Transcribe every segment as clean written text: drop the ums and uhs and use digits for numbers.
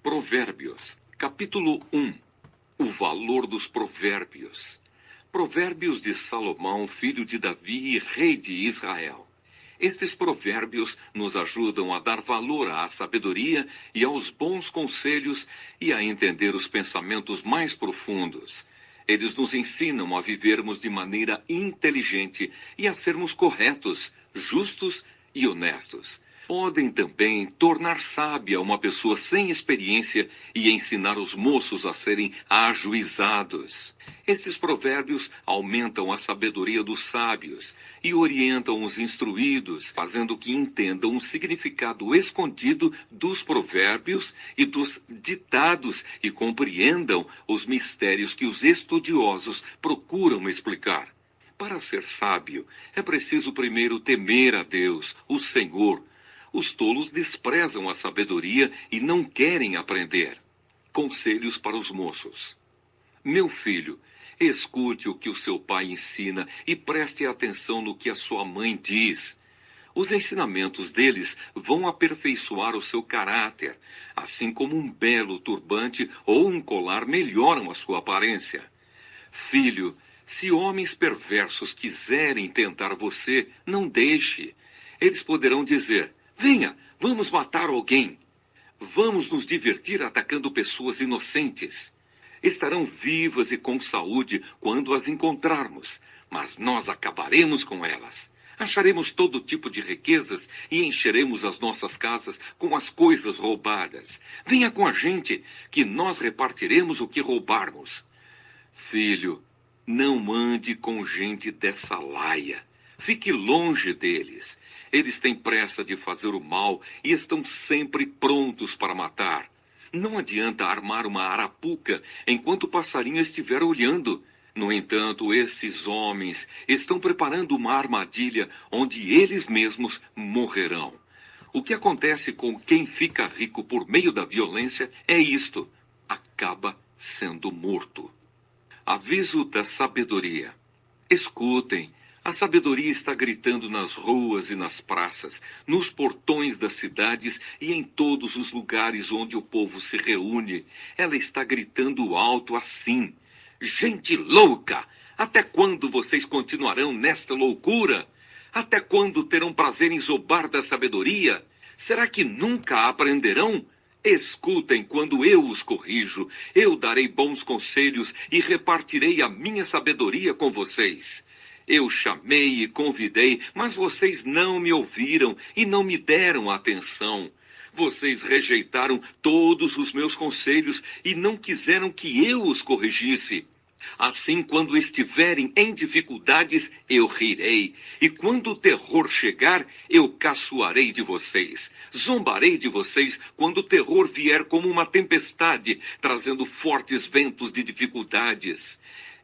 Provérbios, capítulo 1. O valor dos provérbios. Provérbios de Salomão, filho de Davi e rei de Israel. Estes provérbios nos ajudam a dar valor à sabedoria e aos bons conselhos e a entender os pensamentos mais profundos. Eles nos ensinam a vivermos de maneira inteligente e a sermos corretos, justos e honestos. Podem também tornar sábia uma pessoa sem experiência e ensinar os moços a serem ajuizados. Estes provérbios aumentam a sabedoria dos sábios e orientam os instruídos, fazendo que entendam o significado escondido dos provérbios e dos ditados e compreendam os mistérios que os estudiosos procuram explicar. Para ser sábio, é preciso primeiro temer a Deus, o Senhor. Os tolos desprezam a sabedoria e não querem aprender. Conselhos para os moços. Meu filho, escute o que o seu pai ensina e preste atenção no que a sua mãe diz. Os ensinamentos deles vão aperfeiçoar o seu caráter, assim como um belo turbante ou um colar melhoram a sua aparência. Filho, se homens perversos quiserem tentar você, não deixe. Eles poderão dizer: venha, vamos matar alguém. Vamos nos divertir atacando pessoas inocentes. Estarão vivas e com saúde quando as encontrarmos, mas nós acabaremos com elas. Acharemos todo tipo de riquezas e encheremos as nossas casas com as coisas roubadas. Venha com a gente, que nós repartiremos o que roubarmos. Filho, não ande com gente dessa laia. Fique longe deles. Eles têm pressa de fazer o mal e estão sempre prontos para matar. Não adianta armar uma arapuca enquanto o passarinho estiver olhando. No entanto, esses homens estão preparando uma armadilha onde eles mesmos morrerão. O que acontece com quem fica rico por meio da violência é isto: acaba sendo morto. Aviso da sabedoria. Escutem. A sabedoria está gritando nas ruas e nas praças, nos portões das cidades e em todos os lugares onde o povo se reúne. Ela está gritando alto assim: gente louca! Até quando vocês continuarão nesta loucura? Até quando terão prazer em zombar da sabedoria? Será que nunca aprenderão? Escutem quando eu os corrijo. Eu darei bons conselhos e repartirei a minha sabedoria com vocês. Eu chamei e convidei, mas vocês não me ouviram e não me deram atenção. Vocês rejeitaram todos os meus conselhos e não quiseram que eu os corrigisse. Assim, quando estiverem em dificuldades, eu rirei. E quando o terror chegar, eu caçoarei de vocês. Zombarei de vocês quando o terror vier como uma tempestade, trazendo fortes ventos de dificuldades.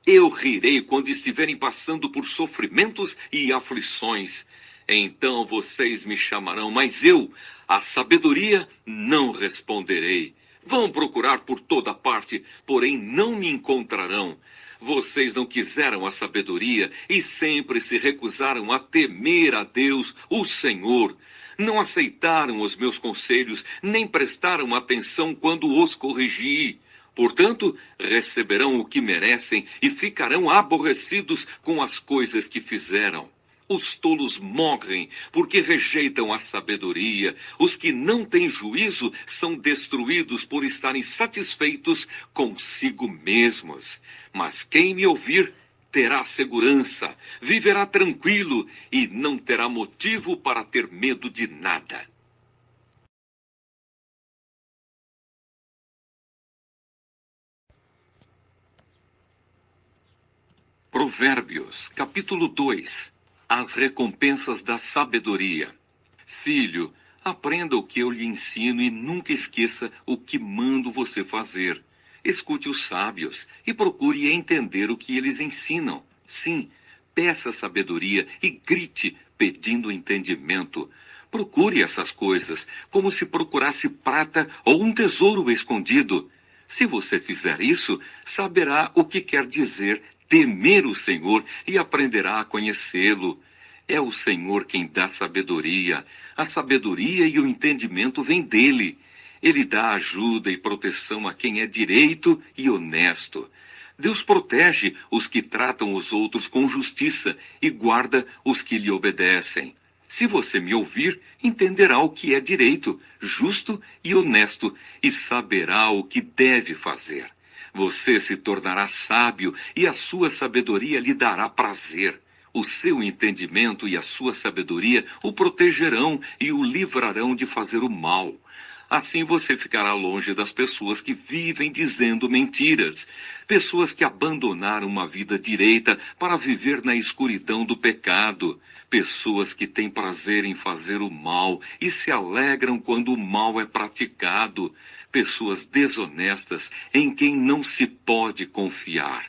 Eu rirei quando estiverem passando por sofrimentos e aflições. Então vocês me chamarão, mas eu, a sabedoria, não responderei. Vão procurar por toda parte, porém não me encontrarão. Vocês não quiseram a sabedoria e sempre se recusaram a temer a Deus, o Senhor. Não aceitaram os meus conselhos, nem prestaram atenção quando os corrigi. Portanto, receberão o que merecem e ficarão aborrecidos com as coisas que fizeram. Os tolos morrem porque rejeitam a sabedoria. Os que não têm juízo são destruídos por estarem satisfeitos consigo mesmos. Mas quem me ouvir terá segurança, viverá tranquilo e não terá motivo para ter medo de nada. Provérbios, capítulo 2. As recompensas da sabedoria. Filho, aprenda o que eu lhe ensino e nunca esqueça o que mando você fazer. Escute os sábios e procure entender o que eles ensinam. Sim, peça sabedoria e grite pedindo entendimento. Procure essas coisas como se procurasse prata ou um tesouro escondido. Se você fizer isso, saberá o que quer dizer temer o Senhor e aprenderá a conhecê-lo. É o Senhor quem dá sabedoria. A sabedoria e o entendimento vêm dele. Ele dá ajuda e proteção a quem é direito e honesto. Deus protege os que tratam os outros com justiça e guarda os que lhe obedecem. Se você me ouvir, entenderá o que é direito, justo e honesto, e saberá o que deve fazer. Você se tornará sábio e a sua sabedoria lhe dará prazer. O seu entendimento e a sua sabedoria o protegerão e o livrarão de fazer o mal. Assim você ficará longe das pessoas que vivem dizendo mentiras, pessoas que abandonaram uma vida direita para viver na escuridão do pecado, pessoas que têm prazer em fazer o mal e se alegram quando o mal é praticado, pessoas desonestas em quem não se pode confiar.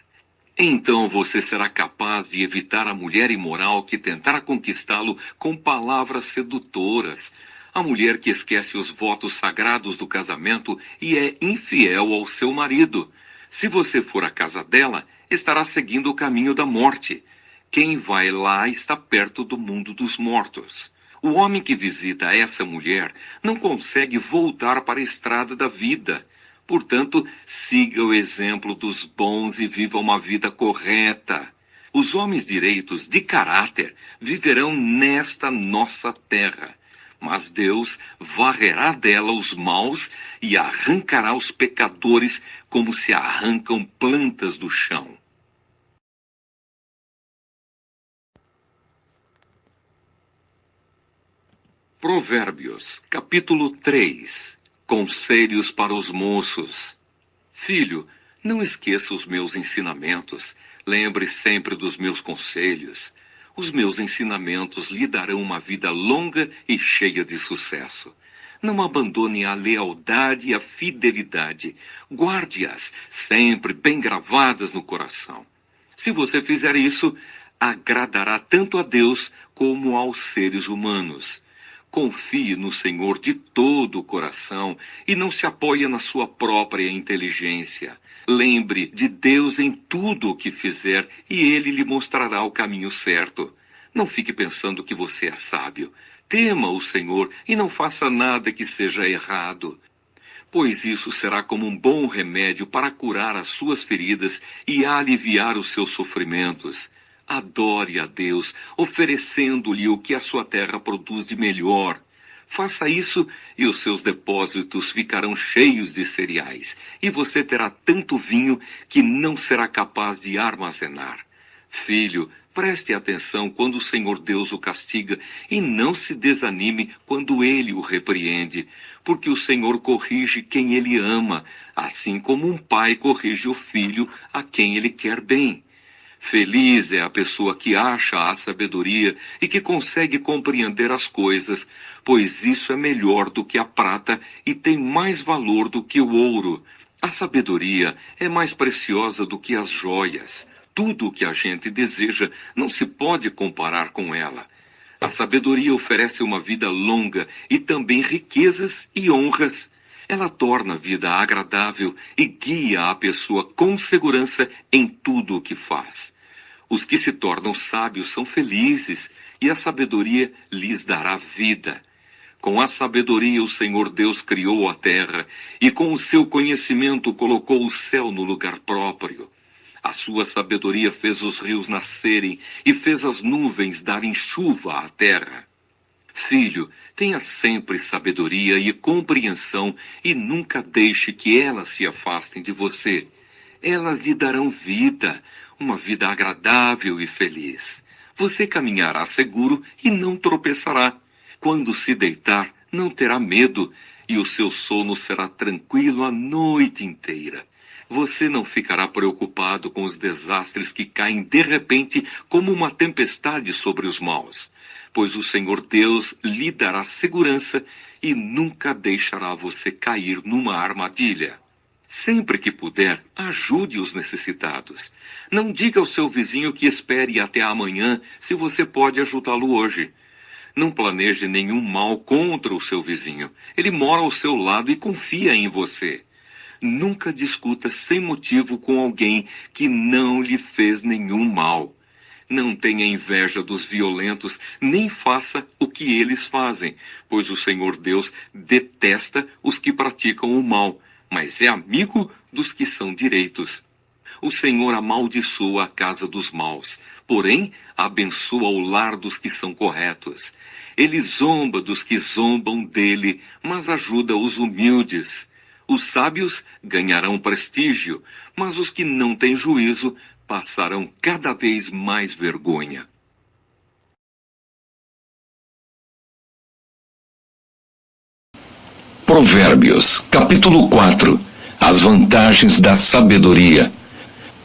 Então você será capaz de evitar a mulher imoral que tentará conquistá-lo com palavras sedutoras, a mulher que esquece os votos sagrados do casamento e é infiel ao seu marido. Se você for à casa dela, estará seguindo o caminho da morte. Quem vai lá está perto do mundo dos mortos. O homem que visita essa mulher não consegue voltar para a estrada da vida. Portanto, siga o exemplo dos bons e viva uma vida correta. Os homens direitos de caráter viverão nesta nossa terra. Mas Deus varrerá dela os maus e arrancará os pecadores como se arrancam plantas do chão. Provérbios, capítulo 3. Conselhos para os moços. Filho, não esqueça os meus ensinamentos. Lembre sempre dos meus conselhos. Os meus ensinamentos lhe darão uma vida longa e cheia de sucesso. Não abandone a lealdade e a fidelidade. Guarde-as sempre bem gravadas no coração. Se você fizer isso, agradará tanto a Deus como aos seres humanos. Confie no Senhor de todo o coração e não se apoie na sua própria inteligência. Lembre de Deus em tudo o que fizer e Ele lhe mostrará o caminho certo. Não fique pensando que você é sábio. Tema o Senhor e não faça nada que seja errado, pois isso será como um bom remédio para curar as suas feridas e aliviar os seus sofrimentos. Adore a Deus, oferecendo-lhe o que a sua terra produz de melhor. Faça isso e os seus depósitos ficarão cheios de cereais, e você terá tanto vinho que não será capaz de armazenar. Filho, preste atenção quando o Senhor Deus o castiga e não se desanime quando Ele o repreende, porque o Senhor corrige quem Ele ama, assim como um pai corrige o filho a quem Ele quer bem. Feliz é a pessoa que acha a sabedoria e que consegue compreender as coisas, pois isso é melhor do que a prata e tem mais valor do que o ouro. A sabedoria é mais preciosa do que as joias. Tudo o que a gente deseja não se pode comparar com ela. A sabedoria oferece uma vida longa e também riquezas e honras. Ela torna a vida agradável e guia a pessoa com segurança em tudo o que faz. Os que se tornam sábios são felizes, e a sabedoria lhes dará vida. Com a sabedoria o Senhor Deus criou a terra, e com o seu conhecimento colocou o céu no lugar próprio. A sua sabedoria fez os rios nascerem, e fez as nuvens darem chuva à terra. Filho, tenha sempre sabedoria e compreensão, e nunca deixe que elas se afastem de você. Elas lhe darão vida, uma vida agradável e feliz. Você caminhará seguro e não tropeçará. Quando se deitar, não terá medo, e o seu sono será tranquilo a noite inteira. Você não ficará preocupado com os desastres que caem de repente como uma tempestade sobre os maus, pois o Senhor Deus lhe dará segurança e nunca deixará você cair numa armadilha. Sempre que puder, ajude os necessitados. Não diga ao seu vizinho que espere até amanhã se você pode ajudá-lo hoje. Não planeje nenhum mal contra o seu vizinho. Ele mora ao seu lado e confia em você. Nunca discuta sem motivo com alguém que não lhe fez nenhum mal. Não tenha inveja dos violentos, nem faça o que eles fazem, pois o Senhor Deus detesta os que praticam o mal, mas é amigo dos que são direitos. O Senhor amaldiçoa a casa dos maus, porém abençoa o lar dos que são corretos. Ele zomba dos que zombam dele, mas ajuda os humildes. Os sábios ganharão prestígio, mas os que não têm juízo passarão cada vez mais vergonha. Provérbios, capítulo 4. As vantagens da sabedoria.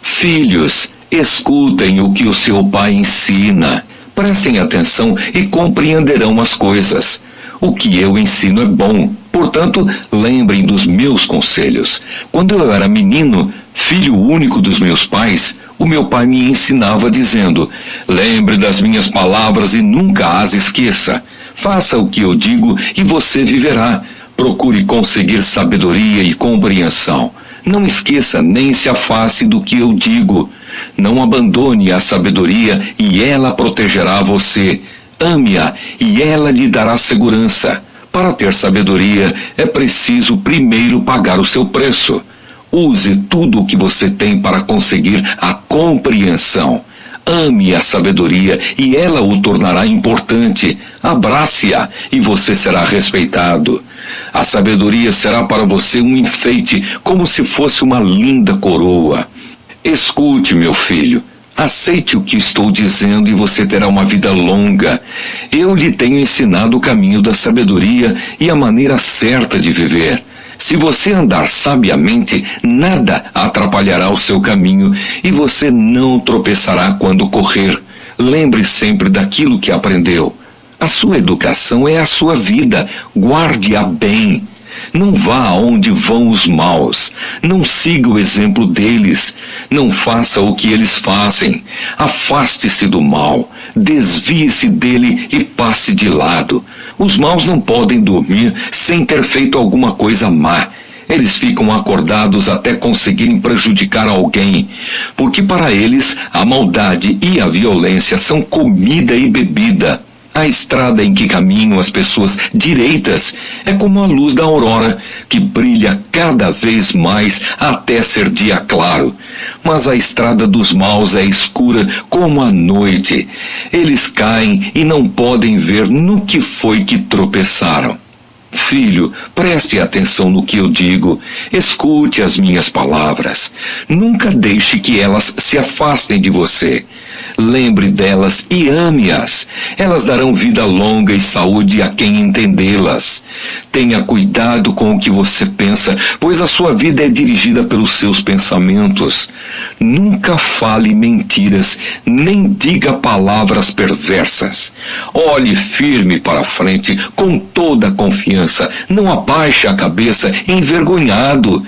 Filhos, escutem o que o seu pai ensina. Prestem atenção e compreenderão as coisas. O que eu ensino é bom, portanto, lembrem dos meus conselhos. Quando eu era menino, filho único dos meus pais, o meu pai me ensinava dizendo: lembre das minhas palavras e nunca as esqueça. Faça o que eu digo e você viverá. Procure conseguir sabedoria e compreensão. Não esqueça nem se afaste do que eu digo. Não abandone a sabedoria e ela protegerá você. Ame-a e ela lhe dará segurança. Para ter sabedoria, é preciso primeiro pagar o seu preço. Use tudo o que você tem para conseguir a compreensão. Ame a sabedoria e ela o tornará importante. Abrace-a e você será respeitado. A sabedoria será para você um enfeite, como se fosse uma linda coroa. Escute, meu filho. Aceite o que estou dizendo e você terá uma vida longa. Eu lhe tenho ensinado o caminho da sabedoria e a maneira certa de viver. Se você andar sabiamente, nada atrapalhará o seu caminho e você não tropeçará quando correr. Lembre sempre daquilo que aprendeu. A sua educação é a sua vida. Guarde-a bem. Não vá aonde vão os maus. Não siga o exemplo deles. Não faça o que eles fazem. Afaste-se do mal. Desvie-se dele e passe de lado. Os maus não podem dormir sem ter feito alguma coisa má. Eles ficam acordados até conseguirem prejudicar alguém, porque para eles a maldade e a violência são comida e bebida. A estrada em que caminham as pessoas direitas é como a luz da aurora, que brilha cada vez mais até ser dia claro. Mas a estrada dos maus é escura como a noite. Eles caem e não podem ver no que foi que tropeçaram. Filho, preste atenção no que eu digo. Escute as minhas palavras. Nunca deixe que elas se afastem de você. Lembre delas e ame-as. Elas darão vida longa e saúde a quem entendê-las. Tenha cuidado com o que você pensa, pois a sua vida é dirigida pelos seus pensamentos. Nunca fale mentiras, nem diga palavras perversas. Olhe firme para frente, com toda a confiança. Não abaixe a cabeça envergonhado.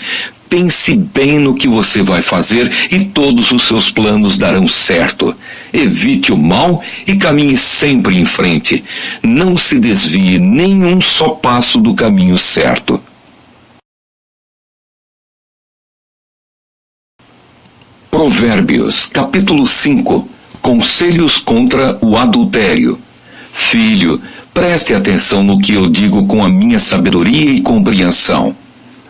Pense bem no que você vai fazer e todos os seus planos darão certo. Evite o mal e caminhe sempre em frente. Não se desvie nem um só passo do caminho certo. Provérbios, capítulo 5. Conselhos contra o adultério. Filho, preste atenção no que eu digo com a minha sabedoria e compreensão.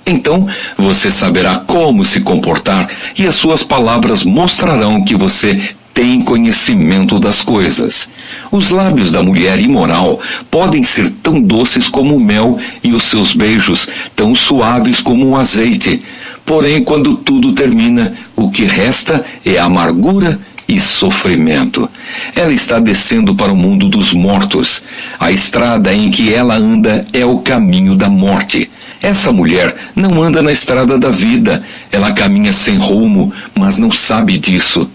Então você saberá como se comportar e as suas palavras mostrarão que você tem conhecimento das coisas. Os lábios da mulher imoral podem ser tão doces como o mel e os seus beijos tão suaves como o azeite. Porém, quando tudo termina, o que resta é amargura e sofrimento. Ela está descendo para o mundo dos mortos. A estrada em que ela anda é o caminho da morte. Essa mulher não anda na estrada da vida. Ela caminha sem rumo, mas não sabe disso.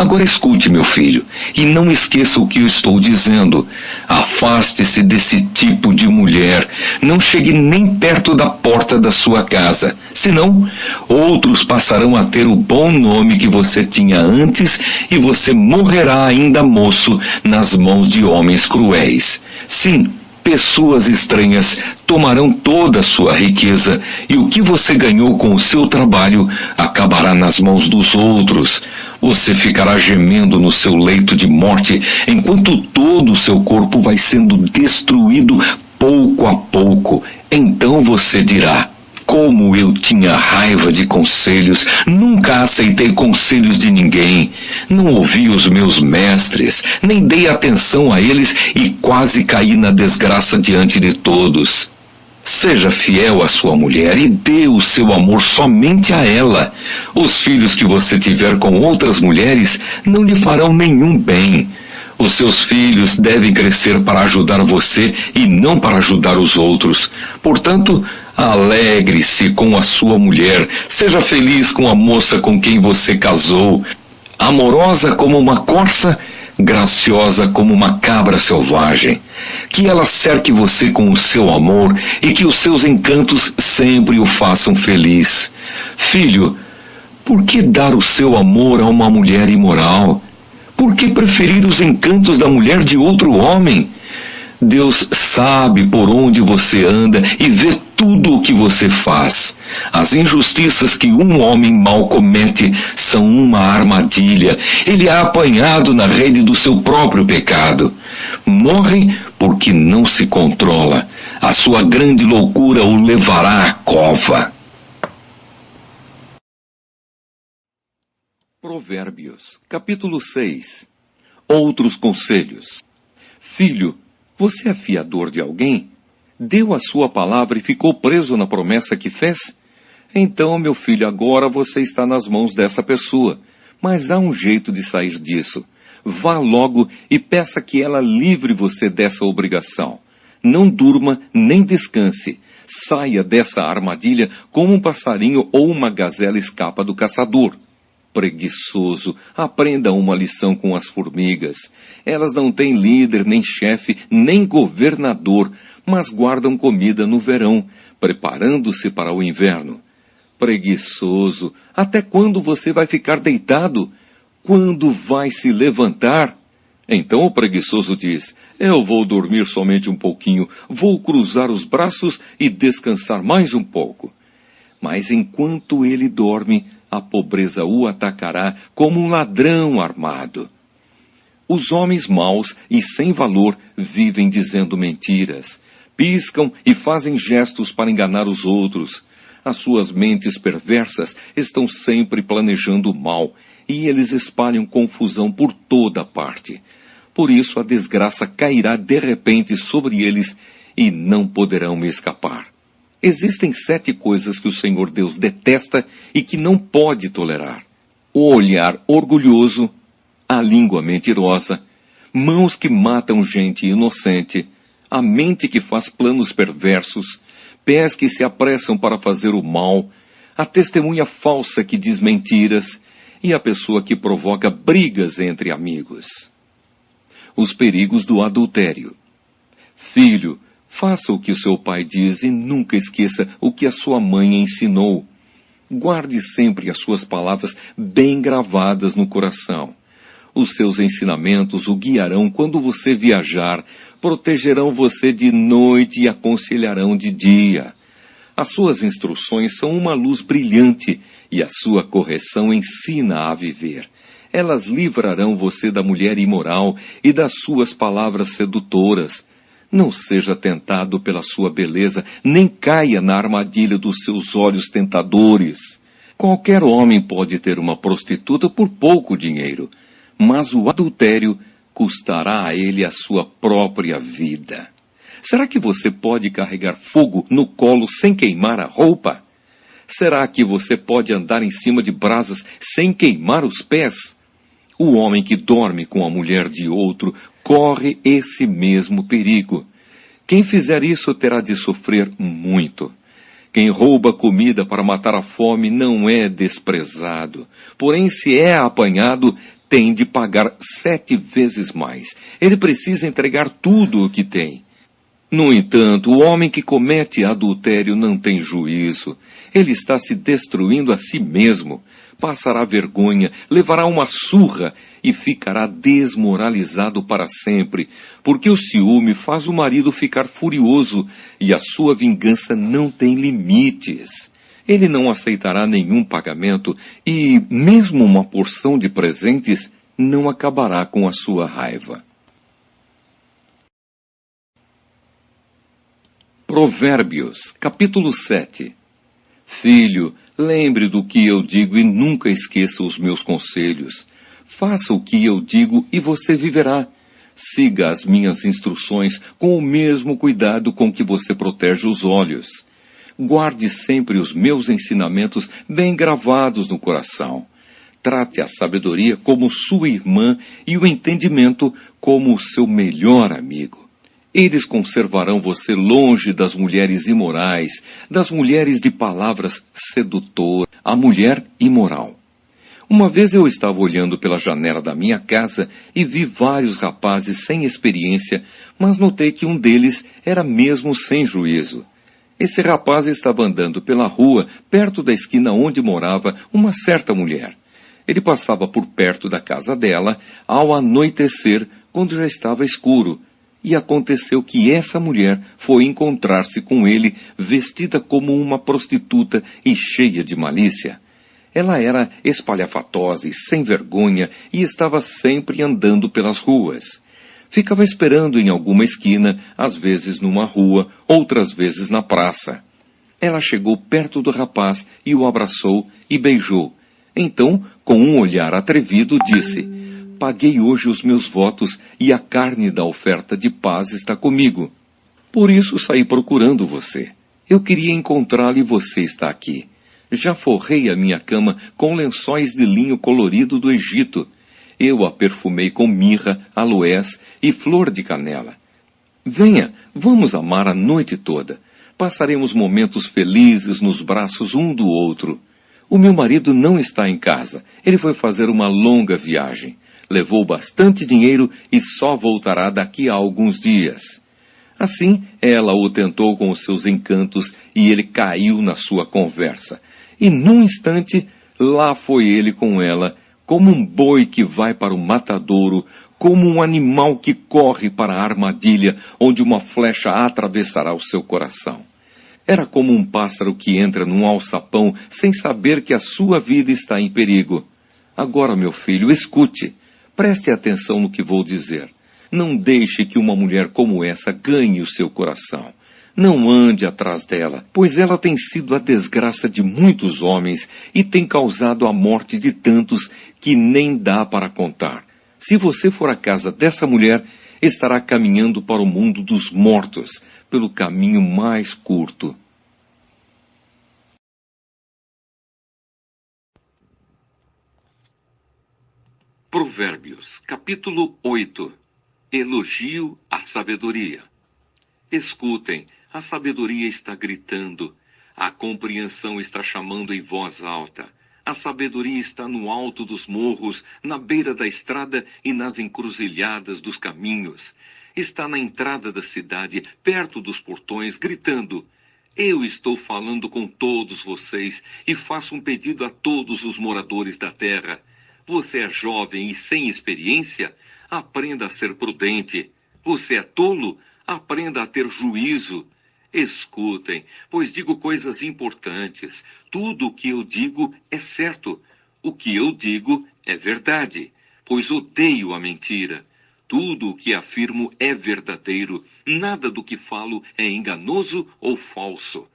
Agora escute, meu filho, e não esqueça o que eu estou dizendo. Afaste-se desse tipo de mulher. Não chegue nem perto da porta da sua casa. Senão, outros passarão a ter o bom nome que você tinha antes e você morrerá ainda moço nas mãos de homens cruéis. Sim, pessoas estranhas tomarão toda a sua riqueza, e o que você ganhou com o seu trabalho acabará nas mãos dos outros. Você ficará gemendo no seu leito de morte, enquanto todo o seu corpo vai sendo destruído pouco a pouco. Então você dirá: como eu tinha raiva de conselhos, nunca aceitei conselhos de ninguém, não ouvi os meus mestres, nem dei atenção a eles e quase caí na desgraça diante de todos. Seja fiel à sua mulher e dê o seu amor somente a ela. Os filhos que você tiver com outras mulheres não lhe farão nenhum bem. Os seus filhos devem crescer para ajudar você e não para ajudar os outros. Portanto, alegre-se com a sua mulher, seja feliz com a moça com quem você casou. Amorosa como uma corça, graciosa como uma cabra selvagem. Que ela cerque você com o seu amor e que os seus encantos sempre o façam feliz. Filho, por que dar o seu amor a uma mulher imoral? Por que preferir os encantos da mulher de outro homem? Deus sabe por onde você anda e vê tudo o que você faz. As injustiças que um homem mau comete são uma armadilha. Ele é apanhado na rede do seu próprio pecado. Morre porque não se controla. A sua grande loucura o levará à cova. Provérbios, capítulo 6. Outros conselhos. Filho, você é fiador de alguém? Deu a sua palavra e ficou preso na promessa que fez? Então, meu filho, agora você está nas mãos dessa pessoa. Mas há um jeito de sair disso. Vá logo e peça que ela livre você dessa obrigação. Não durma nem descanse. Saia dessa armadilha como um passarinho ou uma gazela escapa do caçador. Preguiçoso, aprenda uma lição com as formigas. Elas não têm líder, nem chefe, nem governador, mas guardam comida no verão, preparando-se para o inverno. Preguiçoso, até quando você vai ficar deitado? Quando vai se levantar? Então o preguiçoso diz: eu vou dormir somente um pouquinho, vou cruzar os braços e descansar mais um pouco. Mas enquanto ele dorme, a pobreza o atacará como um ladrão armado. Os homens maus e sem valor vivem dizendo mentiras, piscam e fazem gestos para enganar os outros. As suas mentes perversas estão sempre planejando o mal, e eles espalham confusão por toda parte. Por isso a desgraça cairá de repente sobre eles e não poderão me escapar. Existem 7 coisas que o Senhor Deus detesta e que não pode tolerar: o olhar orgulhoso, a língua mentirosa, mãos que matam gente inocente, a mente que faz planos perversos, pés que se apressam para fazer o mal, a testemunha falsa que diz mentiras e a pessoa que provoca brigas entre amigos. Os perigos do adultério. Filho, faça o que o seu pai diz e nunca esqueça o que a sua mãe ensinou. Guarde sempre as suas palavras bem gravadas no coração. Os seus ensinamentos o guiarão quando você viajar, protegerão você de noite e aconselharão de dia. As suas instruções são uma luz brilhante e a sua correção ensina a viver. Elas livrarão você da mulher imoral e das suas palavras sedutoras. Não seja tentado pela sua beleza, nem caia na armadilha dos seus olhos tentadores. Qualquer homem pode ter uma prostituta por pouco dinheiro, mas o adultério custará a ele a sua própria vida. Será que você pode carregar fogo no colo sem queimar a roupa? Será que você pode andar em cima de brasas sem queimar os pés? O homem que dorme com a mulher de outro corre esse mesmo perigo. Quem fizer isso terá de sofrer muito. Quem rouba comida para matar a fome não é desprezado. Porém, se é apanhado, tem de pagar 7 vezes mais. Ele precisa entregar tudo o que tem. No entanto, o homem que comete adultério não tem juízo. Ele está se destruindo a si mesmo, passará vergonha, levará uma surra e ficará desmoralizado para sempre, porque o ciúme faz o marido ficar furioso e a sua vingança não tem limites. Ele não aceitará nenhum pagamento e, mesmo uma porção de presentes, não acabará com a sua raiva. Provérbios, capítulo 7. Filho, lembre do que eu digo e nunca esqueça os meus conselhos. Faça o que eu digo e você viverá. Siga as minhas instruções com o mesmo cuidado com que você protege os olhos. Guarde sempre os meus ensinamentos bem gravados no coração. Trate a sabedoria como sua irmã e o entendimento como o seu melhor amigo. Eles conservarão você longe das mulheres imorais, das mulheres de palavras sedutoras, a mulher imoral. Uma vez eu estava olhando pela janela da minha casa e vi vários rapazes sem experiência, mas notei que um deles era mesmo sem juízo. Esse rapaz estava andando pela rua, perto da esquina onde morava uma certa mulher. Ele passava por perto da casa dela ao anoitecer, quando já estava escuro, e aconteceu que essa mulher foi encontrar-se com ele vestida como uma prostituta e cheia de malícia. Ela era espalhafatosa e sem vergonha e estava sempre andando pelas ruas. Ficava esperando em alguma esquina, às vezes numa rua, outras vezes na praça. Ela chegou perto do rapaz e o abraçou e beijou. Então, com um olhar atrevido, disse: paguei hoje os meus votos e a carne da oferta de paz está comigo. Por isso saí procurando você. Eu queria encontrá-lo e você está aqui. Já forrei a minha cama com lençóis de linho colorido do Egito. Eu a perfumei com mirra, aloés e flor de canela. Venha, vamos amar a noite toda. Passaremos momentos felizes nos braços um do outro. O meu marido não está em casa. Ele foi fazer uma longa viagem. Levou bastante dinheiro e só voltará daqui a alguns dias. Assim, ela o tentou com os seus encantos e ele caiu na sua conversa. E num instante, lá foi ele com ela, como um boi que vai para o matadouro, como um animal que corre para a armadilha, onde uma flecha atravessará o seu coração. Era como um pássaro que entra num alçapão sem saber que a sua vida está em perigo. Agora, meu filho, escute. Preste atenção no que vou dizer. Não deixe que uma mulher como essa ganhe o seu coração. Não ande atrás dela, pois ela tem sido a desgraça de muitos homens e tem causado a morte de tantos que nem dá para contar. Se você for à casa dessa mulher, estará caminhando para o mundo dos mortos, pelo caminho mais curto. Provérbios, capítulo 8. Elogio à sabedoria. Escutem, a sabedoria está gritando, a compreensão está chamando em voz alta. A sabedoria está no alto dos morros, na beira da estrada e nas encruzilhadas dos caminhos. Está na entrada da cidade, perto dos portões, gritando: eu estou falando com todos vocês e faço um pedido a todos os moradores da terra. Você é jovem e sem experiência? Aprenda a ser prudente. Você é tolo? Aprenda a ter juízo. Escutem, pois digo coisas importantes. Tudo o que eu digo é certo. O que eu digo é verdade, pois odeio a mentira. Tudo o que afirmo é verdadeiro. Nada do que falo é enganoso ou falso.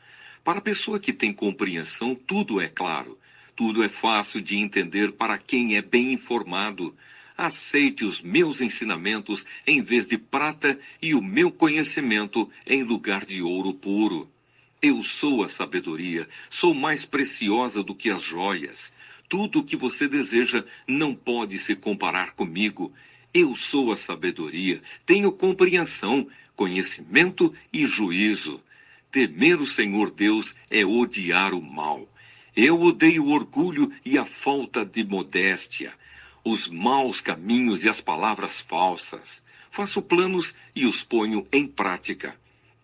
Para a pessoa que tem compreensão, tudo é claro. Tudo é fácil de entender para quem é bem informado. Aceite os meus ensinamentos em vez de prata e o meu conhecimento em lugar de ouro puro. Eu sou a sabedoria, sou mais preciosa do que as joias. Tudo o que você deseja não pode se comparar comigo. Eu sou a sabedoria, tenho compreensão, conhecimento e juízo. Temer o Senhor Deus é odiar o mal. Eu odeio o orgulho e a falta de modéstia, os maus caminhos e as palavras falsas. Faço planos e os ponho em prática.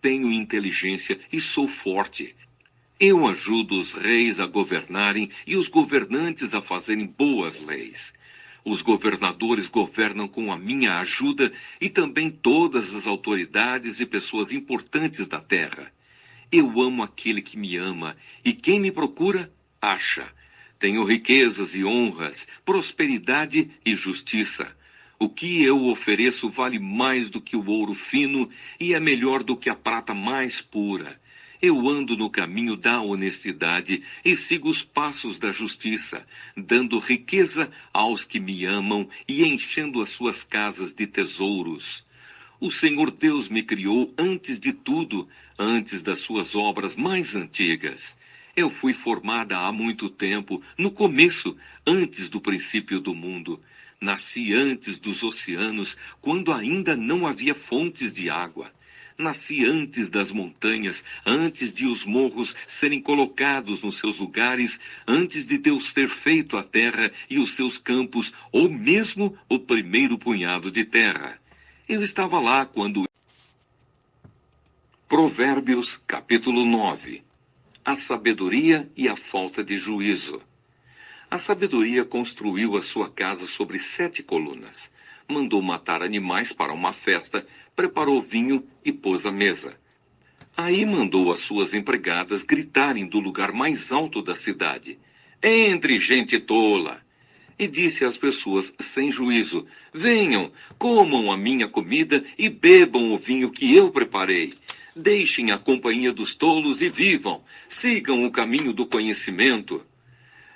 Tenho inteligência e sou forte. Eu ajudo os reis a governarem e os governantes a fazerem boas leis. Os governadores governam com a minha ajuda e também todas as autoridades e pessoas importantes da terra. Eu amo aquele que me ama, e quem me procura, acha. Tenho riquezas e honras, prosperidade e justiça. O que eu ofereço vale mais do que o ouro fino e é melhor do que a prata mais pura. Eu ando no caminho da honestidade e sigo os passos da justiça, dando riqueza aos que me amam e enchendo as suas casas de tesouros. O Senhor Deus me criou antes de tudo, antes das suas obras mais antigas. Eu fui formada há muito tempo, no começo, antes do princípio do mundo. Nasci antes dos oceanos, quando ainda não havia fontes de água. Nasci antes das montanhas, antes de os morros serem colocados nos seus lugares, antes de Deus ter feito a terra e os seus campos, ou mesmo o primeiro punhado de terra. Eu estava lá quando... Provérbios, capítulo 9. A sabedoria e a falta de juízo. A sabedoria construiu a sua casa sobre 7 colunas. Mandou matar animais para uma festa, preparou vinho e pôs à mesa. Aí mandou as suas empregadas gritarem do lugar mais alto da cidade: "Entre, gente tola!" E disse às pessoas sem juízo: "Venham, comam a minha comida e bebam o vinho que eu preparei. Deixem a companhia dos tolos e vivam. Sigam o caminho do conhecimento."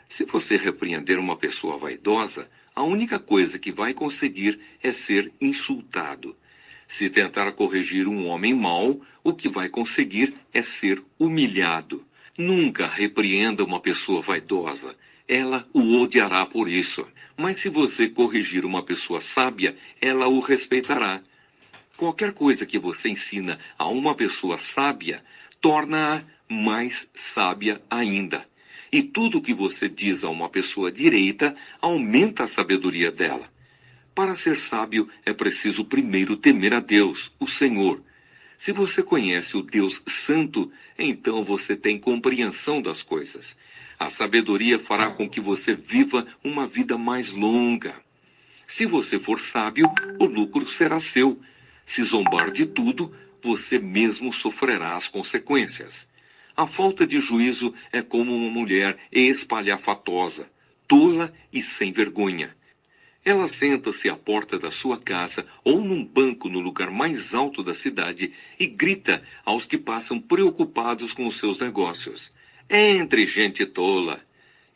Se você repreender uma pessoa vaidosa, a única coisa que vai conseguir é ser insultado. Se tentar corrigir um homem mau, o que vai conseguir é ser humilhado. Nunca repreenda uma pessoa vaidosa. Ela o odiará por isso. Mas se você corrigir uma pessoa sábia, ela o respeitará. Qualquer coisa que você ensina a uma pessoa sábia, torna-a mais sábia ainda. E tudo que você diz a uma pessoa direita aumenta a sabedoria dela. Para ser sábio, é preciso primeiro temer a Deus, o Senhor. Se você conhece o Deus Santo, então você tem compreensão das coisas. A sabedoria fará com que você viva uma vida mais longa. Se você for sábio, o lucro será seu. Se zombar de tudo, você mesmo sofrerá as consequências. A falta de juízo é como uma mulher espalhafatosa, tola e sem vergonha. Ela senta-se à porta da sua casa ou num banco no lugar mais alto da cidade e grita aos que passam preocupados com os seus negócios: "Entre, gente tola!"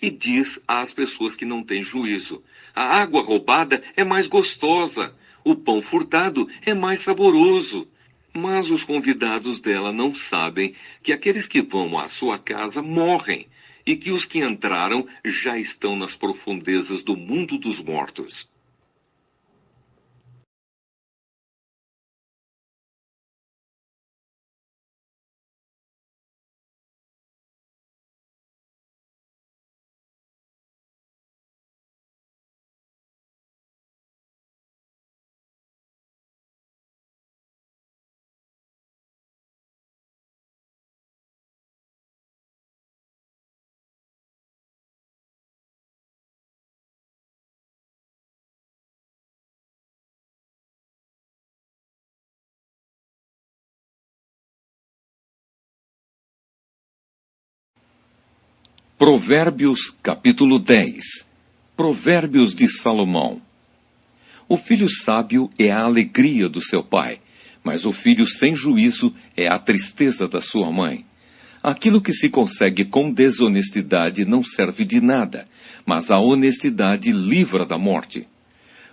E diz às pessoas que não têm juízo: "A água roubada é mais gostosa, o pão furtado é mais saboroso." Mas os convidados dela não sabem que aqueles que vão à sua casa morrem e que os que entraram já estão nas profundezas do mundo dos mortos. Provérbios, capítulo 10. Provérbios de Salomão. O filho sábio é a alegria do seu pai, mas o filho sem juízo é a tristeza da sua mãe. Aquilo que se consegue com desonestidade não serve de nada, mas a honestidade livra da morte.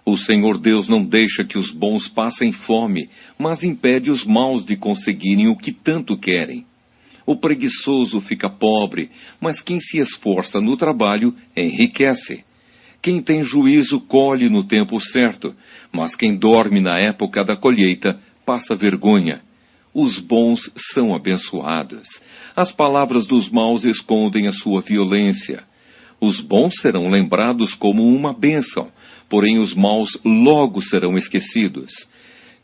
O Senhor Deus não deixa que os bons passem fome, mas impede os maus de conseguirem o que tanto querem. O preguiçoso fica pobre, mas quem se esforça no trabalho enriquece. Quem tem juízo colhe no tempo certo, mas quem dorme na época da colheita passa vergonha. Os bons são abençoados. As palavras dos maus escondem a sua violência. Os bons serão lembrados como uma bênção, porém os maus logo serão esquecidos.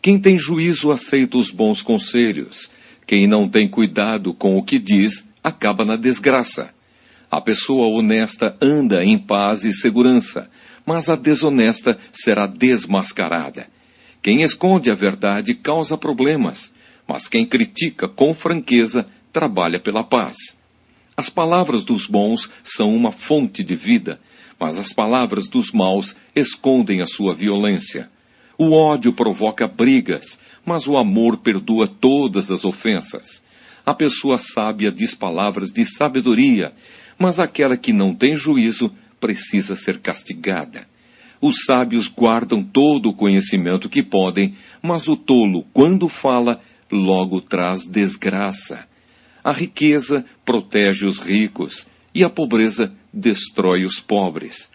Quem tem juízo aceita os bons conselhos. Quem não tem cuidado com o que diz, acaba na desgraça. A pessoa honesta anda em paz e segurança, mas a desonesta será desmascarada. Quem esconde a verdade causa problemas, mas quem critica com franqueza trabalha pela paz. As palavras dos bons são uma fonte de vida, mas as palavras dos maus escondem a sua violência. O ódio provoca brigas, mas o amor perdoa todas as ofensas. A pessoa sábia diz palavras de sabedoria, mas aquela que não tem juízo precisa ser castigada. Os sábios guardam todo o conhecimento que podem, mas o tolo, quando fala, logo traz desgraça. A riqueza protege os ricos, e a pobreza destrói os pobres.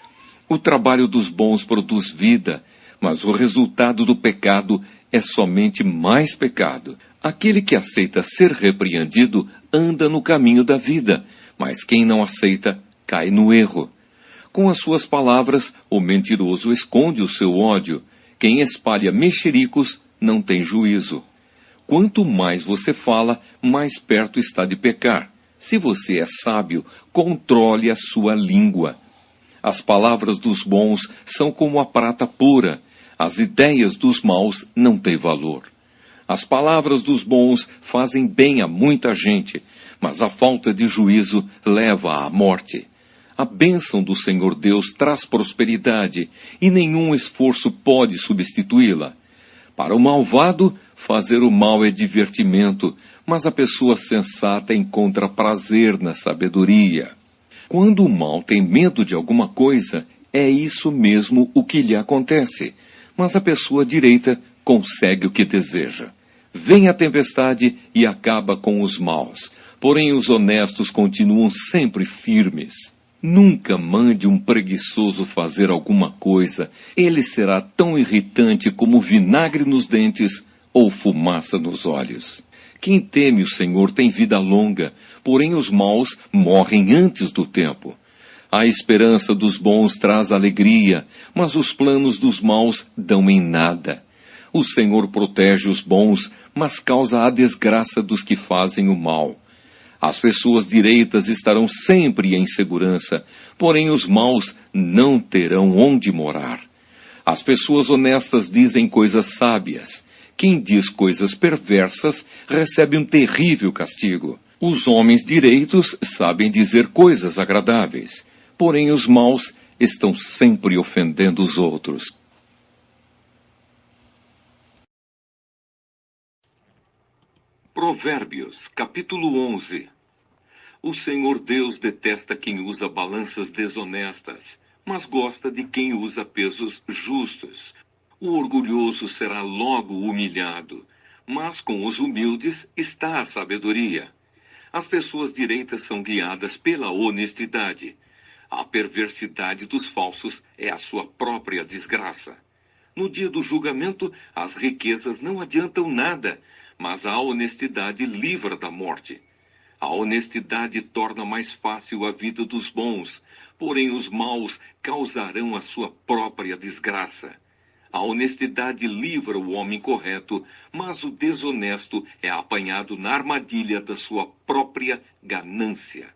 O trabalho dos bons produz vida, mas o resultado do pecado é somente mais pecado. Aquele que aceita ser repreendido anda no caminho da vida, mas quem não aceita cai no erro. Com as suas palavras, o mentiroso esconde o seu ódio. Quem espalha mexericos não tem juízo. Quanto mais você fala, mais perto está de pecar. Se você é sábio, controle a sua língua. As palavras dos bons são como a prata pura. As ideias dos maus não têm valor. As palavras dos bons fazem bem a muita gente, mas a falta de juízo leva à morte. A bênção do Senhor Deus traz prosperidade, e nenhum esforço pode substituí-la. Para o malvado, fazer o mal é divertimento, mas a pessoa sensata encontra prazer na sabedoria. Quando o mal tem medo de alguma coisa, é isso mesmo o que lhe acontece, mas a pessoa direita consegue o que deseja. Vem a tempestade e acaba com os maus, porém os honestos continuam sempre firmes. Nunca mande um preguiçoso fazer alguma coisa. Ele será tão irritante como vinagre nos dentes ou fumaça nos olhos. Quem teme o Senhor tem vida longa, porém os maus morrem antes do tempo. A esperança dos bons traz alegria, mas os planos dos maus dão em nada. O Senhor protege os bons, mas causa a desgraça dos que fazem o mal. As pessoas direitas estarão sempre em segurança, porém os maus não terão onde morar. As pessoas honestas dizem coisas sábias. Quem diz coisas perversas recebe um terrível castigo. Os homens direitos sabem dizer coisas agradáveis, porém os maus estão sempre ofendendo os outros. Provérbios, capítulo 11. O Senhor Deus detesta quem usa balanças desonestas, mas gosta de quem usa pesos justos. O orgulhoso será logo humilhado, mas com os humildes está a sabedoria. As pessoas direitas são guiadas pela honestidade. A perversidade dos falsos é a sua própria desgraça. No dia do julgamento, as riquezas não adiantam nada, mas a honestidade livra da morte. A honestidade torna mais fácil a vida dos bons, porém os maus causarão a sua própria desgraça. A honestidade livra o homem correto, mas o desonesto é apanhado na armadilha da sua própria ganância.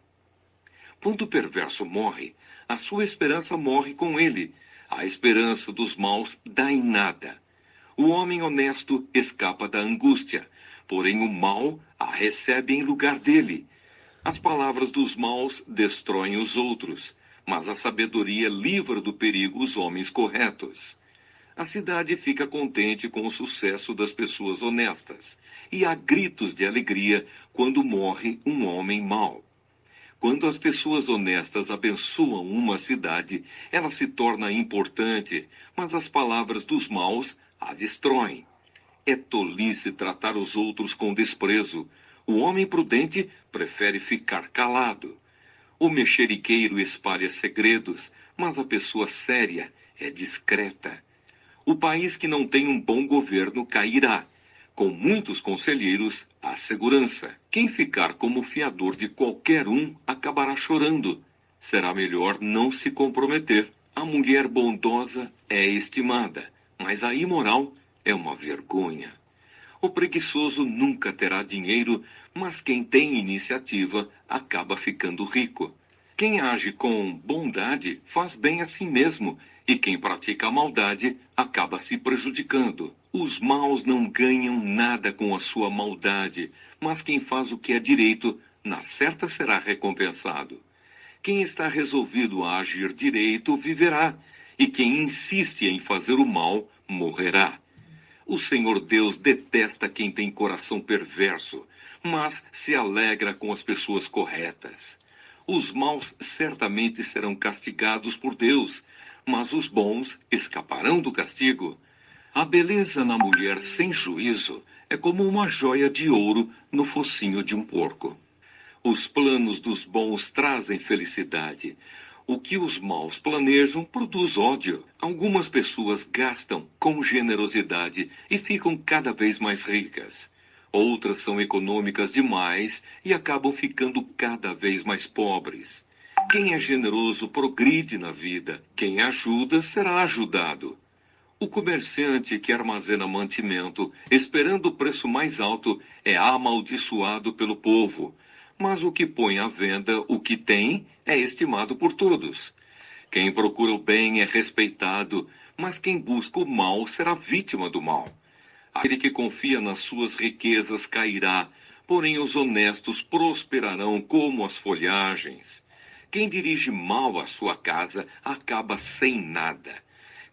Quando o perverso morre, a sua esperança morre com ele. A esperança dos maus dá em nada. O homem honesto escapa da angústia, porém o mal a recebe em lugar dele. As palavras dos maus destroem os outros, mas a sabedoria livra do perigo os homens corretos. A cidade fica contente com o sucesso das pessoas honestas, e há gritos de alegria quando morre um homem mau. Quando as pessoas honestas abençoam uma cidade, ela se torna importante, mas as palavras dos maus a destroem. É tolice tratar os outros com desprezo. O homem prudente prefere ficar calado. O mexeriqueiro espalha segredos, mas a pessoa séria é discreta. O país que não tem um bom governo cairá. Com muitos conselheiros, há segurança. Quem ficar como fiador de qualquer um acabará chorando. Será melhor não se comprometer. A mulher bondosa é estimada, mas a imoral é uma vergonha. O preguiçoso nunca terá dinheiro, mas quem tem iniciativa acaba ficando rico. Quem age com bondade faz bem a si mesmo, e quem pratica a maldade acaba se prejudicando. Os maus não ganham nada com a sua maldade, mas quem faz o que é direito, na certa será recompensado. Quem está resolvido a agir direito viverá, e quem insiste em fazer o mal morrerá. O Senhor Deus detesta quem tem coração perverso, mas se alegra com as pessoas corretas. Os maus certamente serão castigados por Deus, mas os bons escaparão do castigo. A beleza na mulher sem juízo é como uma joia de ouro no focinho de um porco. Os planos dos bons trazem felicidade. O que os maus planejam produz ódio. Algumas pessoas gastam com generosidade e ficam cada vez mais ricas. Outras são econômicas demais e acabam ficando cada vez mais pobres. Quem é generoso progride na vida. Quem ajuda será ajudado. O comerciante que armazena mantimento, esperando o preço mais alto, é amaldiçoado pelo povo. Mas o que põe à venda o que tem é estimado por todos. Quem procura o bem é respeitado, mas quem busca o mal será vítima do mal. Aquele que confia nas suas riquezas cairá, porém os honestos prosperarão como as folhagens. Quem dirige mal a sua casa acaba sem nada.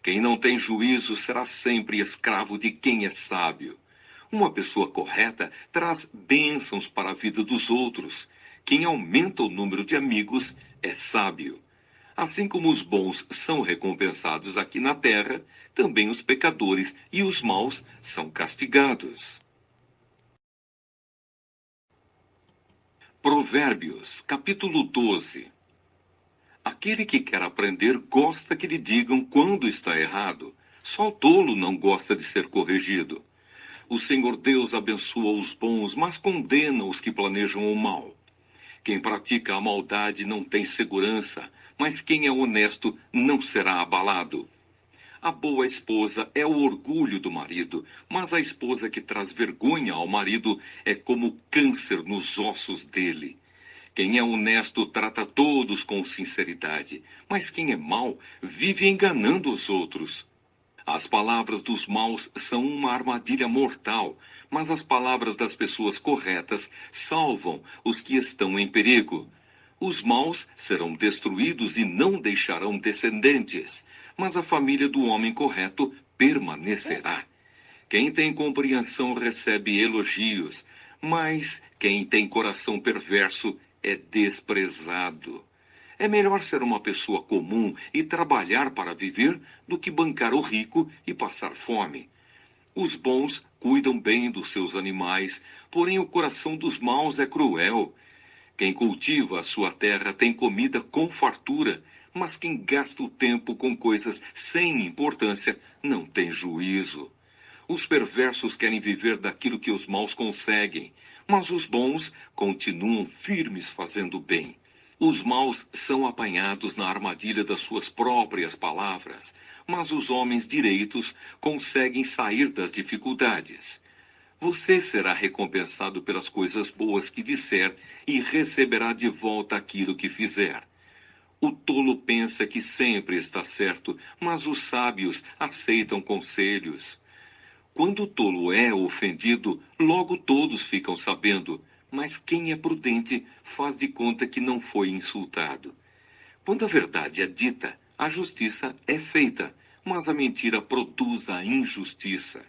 Quem não tem juízo será sempre escravo de quem é sábio. Uma pessoa correta traz bênçãos para a vida dos outros. Quem aumenta o número de amigos é sábio. Assim como os bons são recompensados aqui na terra, também os pecadores e os maus são castigados. Provérbios, capítulo 12. Aquele que quer aprender gosta que lhe digam quando está errado. Só o tolo não gosta de ser corrigido. O Senhor Deus abençoa os bons, mas condena os que planejam o mal. Quem pratica a maldade não tem segurança, mas quem é honesto não será abalado. A boa esposa é o orgulho do marido, mas a esposa que traz vergonha ao marido é como câncer nos ossos dele. Quem é honesto trata todos com sinceridade, mas quem é mau vive enganando os outros. As palavras dos maus são uma armadilha mortal, mas as palavras das pessoas corretas salvam os que estão em perigo. Os maus serão destruídos e não deixarão descendentes, mas a família do homem correto permanecerá. Quem tem compreensão recebe elogios, mas quem tem coração perverso é desprezado. É melhor ser uma pessoa comum e trabalhar para viver do que bancar o rico e passar fome. Os bons cuidam bem dos seus animais, porém o coração dos maus é cruel. Quem cultiva a sua terra tem comida com fartura, mas quem gasta o tempo com coisas sem importância não tem juízo. Os perversos querem viver daquilo que os maus conseguem, mas os bons continuam firmes fazendo bem. Os maus são apanhados na armadilha das suas próprias palavras, mas os homens direitos conseguem sair das dificuldades. Você será recompensado pelas coisas boas que disser e receberá de volta aquilo que fizer. O tolo pensa que sempre está certo, mas os sábios aceitam conselhos. Quando o tolo é ofendido, logo todos ficam sabendo, mas quem é prudente faz de conta que não foi insultado. Quando a verdade é dita, a justiça é feita, mas a mentira produz a injustiça.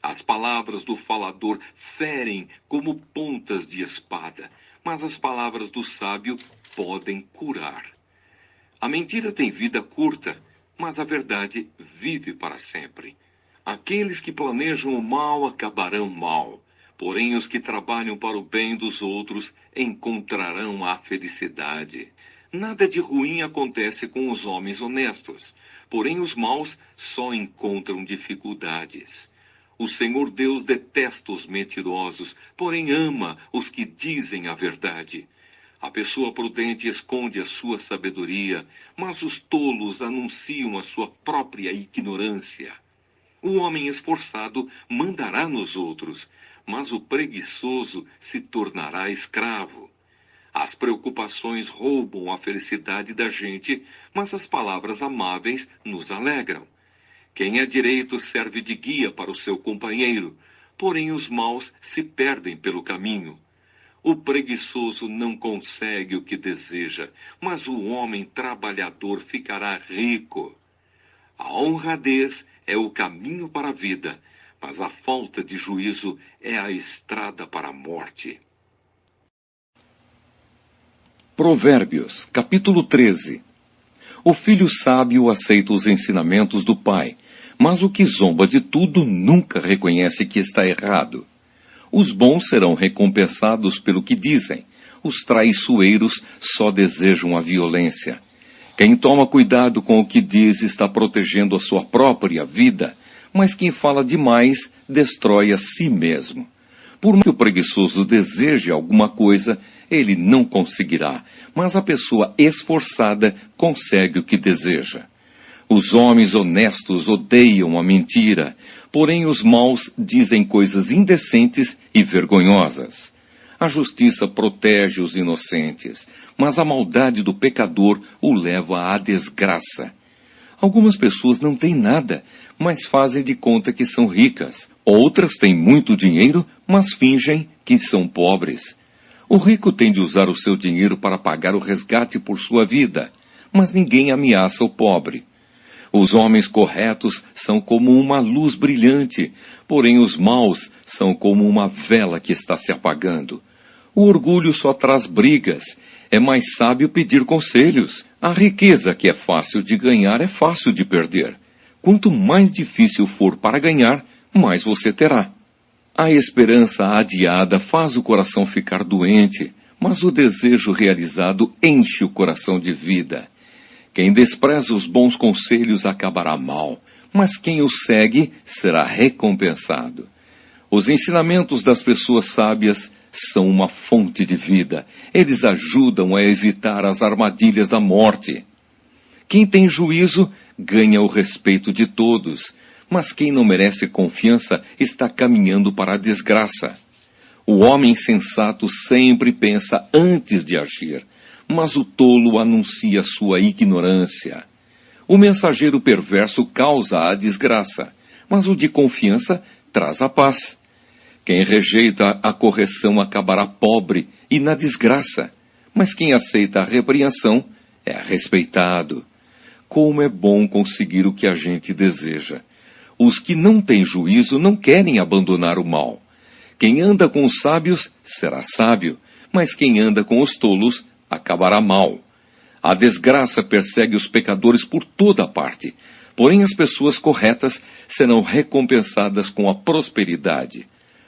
As palavras do falador ferem como pontas de espada, mas as palavras do sábio podem curar. A mentira tem vida curta, mas a verdade vive para sempre. Aqueles que planejam o mal acabarão mal, porém os que trabalham para o bem dos outros encontrarão a felicidade. Nada de ruim acontece com os homens honestos, porém os maus só encontram dificuldades. O Senhor Deus detesta os mentirosos, porém ama os que dizem a verdade. A pessoa prudente esconde a sua sabedoria, mas os tolos anunciam a sua própria ignorância. O homem esforçado mandará nos outros, mas o preguiçoso se tornará escravo. As preocupações roubam a felicidade da gente, mas as palavras amáveis nos alegram. Quem é direito serve de guia para o seu companheiro, porém os maus se perdem pelo caminho. O preguiçoso não consegue o que deseja, mas o homem trabalhador ficará rico. A honradez é o caminho para a vida, mas a falta de juízo é a estrada para a morte. Provérbios, capítulo 13. O filho sábio aceita os ensinamentos do pai, mas o que zomba de tudo nunca reconhece que está errado. Os bons serão recompensados pelo que dizem, os traiçoeiros só desejam a violência. Quem toma cuidado com o que diz está protegendo a sua própria vida, mas quem fala demais destrói a si mesmo. Por mais que o preguiçoso deseje alguma coisa, ele não conseguirá, mas a pessoa esforçada consegue o que deseja. Os homens honestos odeiam a mentira, porém os maus dizem coisas indecentes e vergonhosas. A justiça protege os inocentes, mas a maldade do pecador o leva à desgraça. Algumas pessoas não têm nada, mas fazem de conta que são ricas. Outras têm muito dinheiro, mas fingem que são pobres. O rico tem de usar o seu dinheiro para pagar o resgate por sua vida, mas ninguém ameaça o pobre. Os homens corretos são como uma luz brilhante, porém os maus são como uma vela que está se apagando. O orgulho só traz brigas. É mais sábio pedir conselhos. A riqueza que é fácil de ganhar é fácil de perder. Quanto mais difícil for para ganhar, mais você terá. A esperança adiada faz o coração ficar doente, mas o desejo realizado enche o coração de vida. Quem despreza os bons conselhos acabará mal, mas quem os segue será recompensado. Os ensinamentos das pessoas sábias são uma fonte de vida. Eles ajudam a evitar as armadilhas da morte. Quem tem juízo ganha o respeito de todos, mas quem não merece confiança está caminhando para a desgraça. O homem sensato sempre pensa antes de agir, mas o tolo anuncia sua ignorância. O mensageiro perverso causa a desgraça, mas o de confiança traz a paz. Quem rejeita a correção acabará pobre e na desgraça, mas quem aceita a repreensão é respeitado. Como é bom conseguir o que a gente deseja. Os que não têm juízo não querem abandonar o mal. Quem anda com os sábios será sábio, mas quem anda com os tolos acabará mal. A desgraça persegue os pecadores por toda parte, porém as pessoas corretas serão recompensadas com a prosperidade.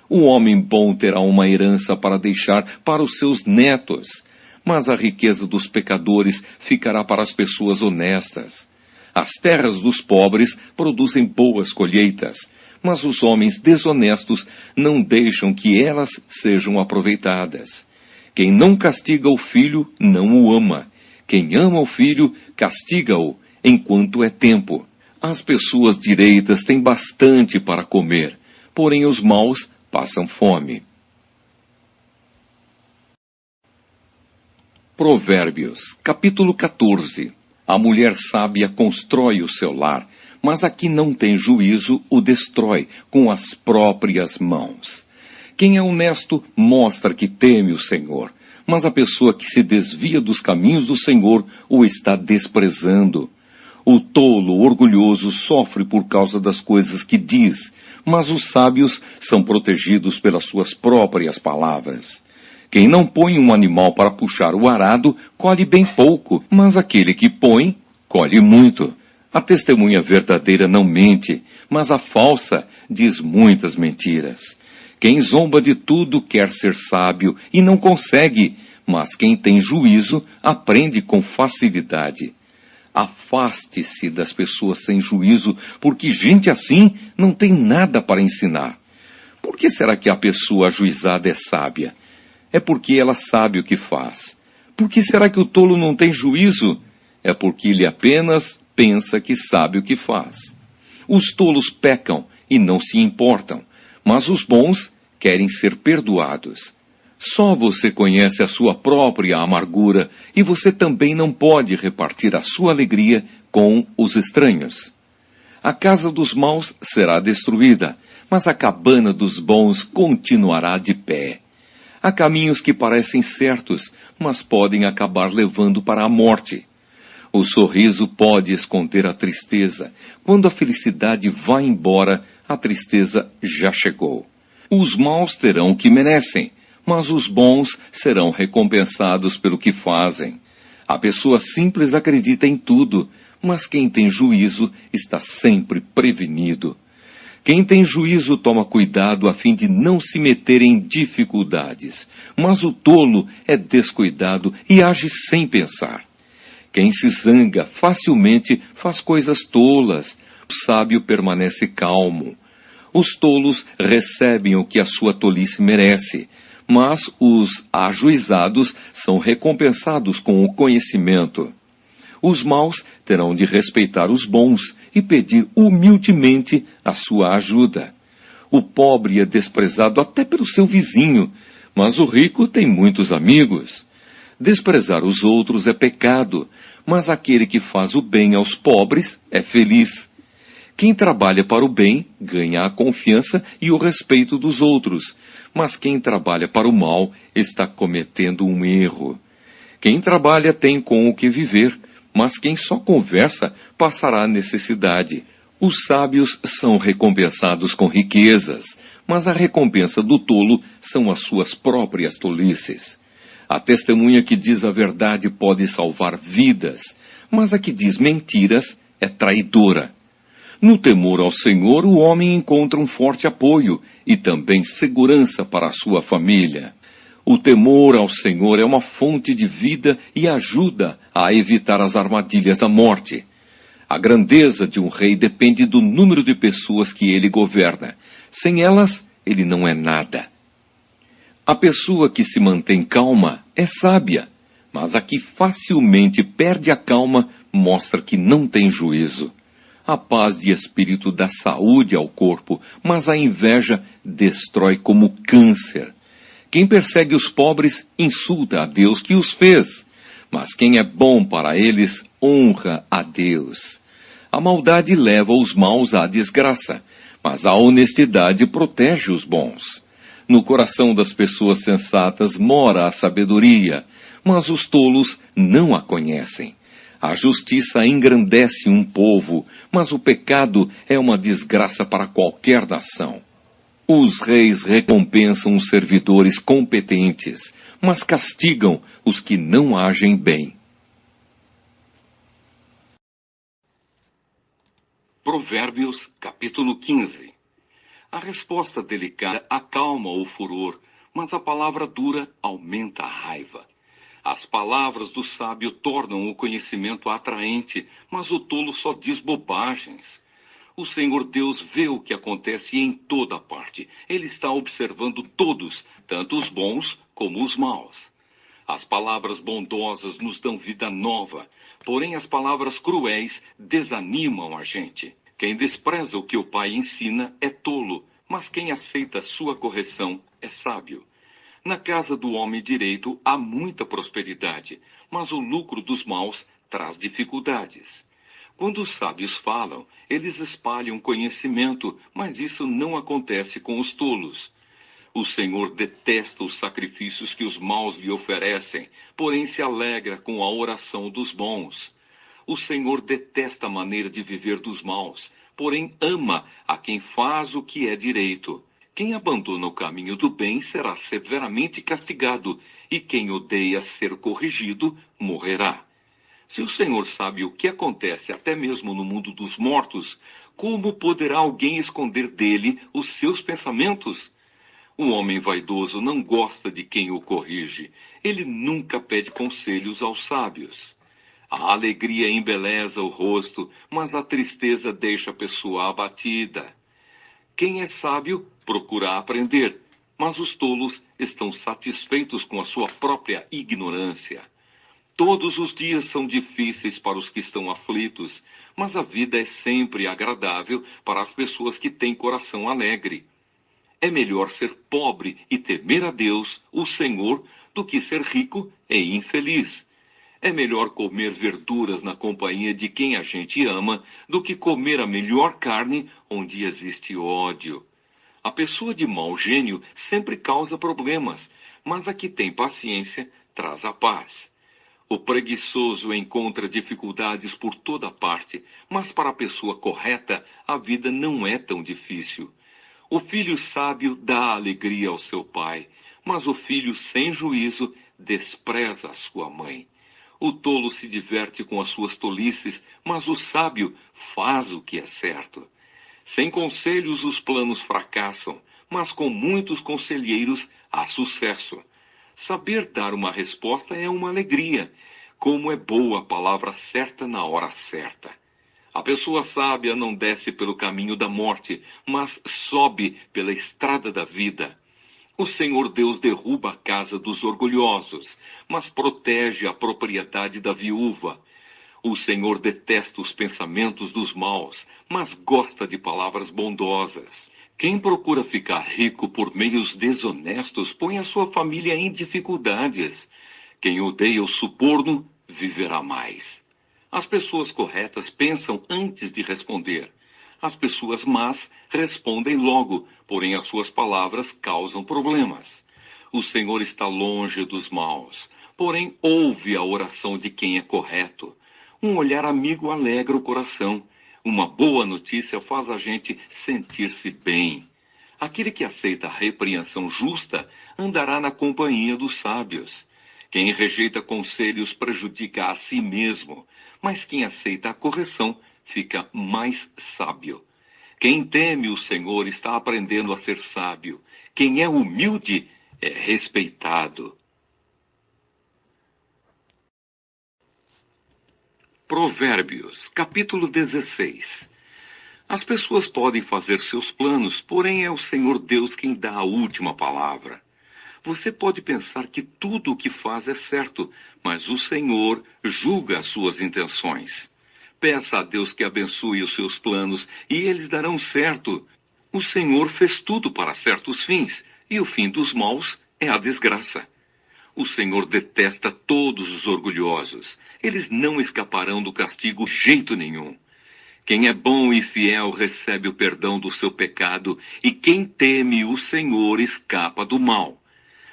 O homem bom terá uma herança para deixar para os seus netos, mas a riqueza dos pecadores ficará para as pessoas honestas. As terras dos pobres produzem boas colheitas, mas os homens desonestos não deixam que elas sejam aproveitadas. Quem não castiga o filho não o ama. Quem ama o filho castiga-o enquanto é tempo. As pessoas direitas têm bastante para comer, porém os maus passam fome. Provérbios, capítulo 14. A mulher sábia constrói o seu lar, mas a que não tem juízo o destrói com as próprias mãos. Quem é honesto mostra que teme o Senhor, mas a pessoa que se desvia dos caminhos do Senhor o está desprezando. O tolo orgulhoso sofre por causa das coisas que diz, mas os sábios são protegidos pelas suas próprias palavras. Quem não põe um animal para puxar o arado, colhe bem pouco, mas aquele que põe, colhe muito. A testemunha verdadeira não mente, mas a falsa diz muitas mentiras. Quem zomba de tudo quer ser sábio e não consegue, mas quem tem juízo aprende com facilidade. Afaste-se das pessoas sem juízo, porque gente assim não tem nada para ensinar. Por que será que a pessoa ajuizada é sábia? É porque ela sabe o que faz. Por que será que o tolo não tem juízo? É porque ele apenas pensa que sabe o que faz. Os tolos pecam e não se importam, mas os bons querem ser perdoados. Só você conhece a sua própria amargura e você também não pode repartir a sua alegria com os estranhos. A casa dos maus será destruída, mas a cabana dos bons continuará de pé. Há caminhos que parecem certos, mas podem acabar levando para a morte. O sorriso pode esconder a tristeza. Quando a felicidade vai embora, a tristeza já chegou. Os maus terão o que merecem, mas os bons serão recompensados pelo que fazem. A pessoa simples acredita em tudo, mas quem tem juízo está sempre prevenido. Quem tem juízo toma cuidado a fim de não se meter em dificuldades, mas o tolo é descuidado e age sem pensar. Quem se zanga facilmente faz coisas tolas, o sábio permanece calmo. Os tolos recebem o que a sua tolice merece, mas os ajuizados são recompensados com o conhecimento. Os maus terão de respeitar os bons e pedir humildemente a sua ajuda. O pobre é desprezado até pelo seu vizinho, mas o rico tem muitos amigos. Desprezar os outros é pecado, mas aquele que faz o bem aos pobres é feliz. Quem trabalha para o bem ganha a confiança e o respeito dos outros, mas quem trabalha para o mal está cometendo um erro. Quem trabalha tem com o que viver, mas quem só conversa passará necessidade. Os sábios são recompensados com riquezas, mas a recompensa do tolo são as suas próprias tolices. A testemunha que diz a verdade pode salvar vidas, mas a que diz mentiras é traidora. No temor ao Senhor, o homem encontra um forte apoio e também segurança para a sua família. O temor ao Senhor é uma fonte de vida e ajuda a evitar as armadilhas da morte. A grandeza de um rei depende do número de pessoas que ele governa. Sem elas, ele não é nada. A pessoa que se mantém calma é sábia, mas a que facilmente perde a calma mostra que não tem juízo. A paz de espírito dá saúde ao corpo, mas a inveja destrói como câncer. Quem persegue os pobres insulta a Deus que os fez, mas quem é bom para eles honra a Deus. A maldade leva os maus à desgraça, mas a honestidade protege os bons. No coração das pessoas sensatas mora a sabedoria, mas os tolos não a conhecem. A justiça engrandece um povo, mas o pecado é uma desgraça para qualquer nação. Os reis recompensam os servidores competentes, mas castigam os que não agem bem. Provérbios, capítulo 15. A resposta delicada acalma o furor, mas a palavra dura aumenta a raiva. As palavras do sábio tornam o conhecimento atraente, mas o tolo só diz bobagens. O Senhor Deus vê o que acontece em toda parte. Ele está observando todos, tanto os bons como os maus. As palavras bondosas nos dão vida nova, porém as palavras cruéis desanimam a gente. Quem despreza o que o pai ensina é tolo, mas quem aceita sua correção é sábio. Na casa do homem direito há muita prosperidade, mas o lucro dos maus traz dificuldades. Quando os sábios falam, eles espalham conhecimento, mas isso não acontece com os tolos. O Senhor detesta os sacrifícios que os maus lhe oferecem, porém se alegra com a oração dos bons. O Senhor detesta a maneira de viver dos maus, porém ama a quem faz o que é direito. Quem abandona o caminho do bem será severamente castigado, e quem odeia ser corrigido morrerá. Se o Senhor sabe o que acontece até mesmo no mundo dos mortos, como poderá alguém esconder dele os seus pensamentos? O homem vaidoso não gosta de quem o corrige. Ele nunca pede conselhos aos sábios. A alegria embeleza o rosto, mas a tristeza deixa a pessoa abatida. Quem é sábio procura aprender, mas os tolos estão satisfeitos com a sua própria ignorância. Todos os dias são difíceis para os que estão aflitos, mas a vida é sempre agradável para as pessoas que têm coração alegre. É melhor ser pobre e temer a Deus, o Senhor, do que ser rico e infeliz. É melhor comer verduras na companhia de quem a gente ama do que comer a melhor carne onde existe ódio. A pessoa de mau gênio sempre causa problemas, mas a que tem paciência traz a paz. O preguiçoso encontra dificuldades por toda parte, mas para a pessoa correta a vida não é tão difícil. O filho sábio dá alegria ao seu pai, mas o filho sem juízo despreza a sua mãe. O tolo se diverte com as suas tolices, mas o sábio faz o que é certo. Sem conselhos os planos fracassam, mas com muitos conselheiros há sucesso. Saber dar uma resposta é uma alegria. Como é boa a palavra certa na hora certa. A pessoa sábia não desce pelo caminho da morte, mas sobe pela estrada da vida. O Senhor Deus derruba a casa dos orgulhosos, mas protege a propriedade da viúva. O Senhor detesta os pensamentos dos maus, mas gosta de palavras bondosas. Quem procura ficar rico por meios desonestos põe a sua família em dificuldades. Quem odeia o suborno viverá mais. As pessoas corretas pensam antes de responder. As pessoas más respondem logo, porém as suas palavras causam problemas. O Senhor está longe dos maus, porém ouve a oração de quem é correto. Um olhar amigo alegra o coração. Uma boa notícia faz a gente sentir-se bem. Aquele que aceita a repreensão justa andará na companhia dos sábios. Quem rejeita conselhos prejudica a si mesmo, mas quem aceita a correção fica mais sábio. Quem teme o Senhor está aprendendo a ser sábio. Quem é humilde é respeitado. Provérbios, capítulo 16. As pessoas podem fazer seus planos, porém é o Senhor Deus quem dá a última palavra. Você pode pensar que tudo o que faz é certo, mas o Senhor julga as suas intenções. Peça a Deus que abençoe os seus planos e eles darão certo. O Senhor fez tudo para certos fins, e o fim dos maus é a desgraça. O Senhor detesta todos os orgulhosos. Eles não escaparão do castigo de jeito nenhum. Quem é bom e fiel recebe o perdão do seu pecado, e quem teme o Senhor escapa do mal.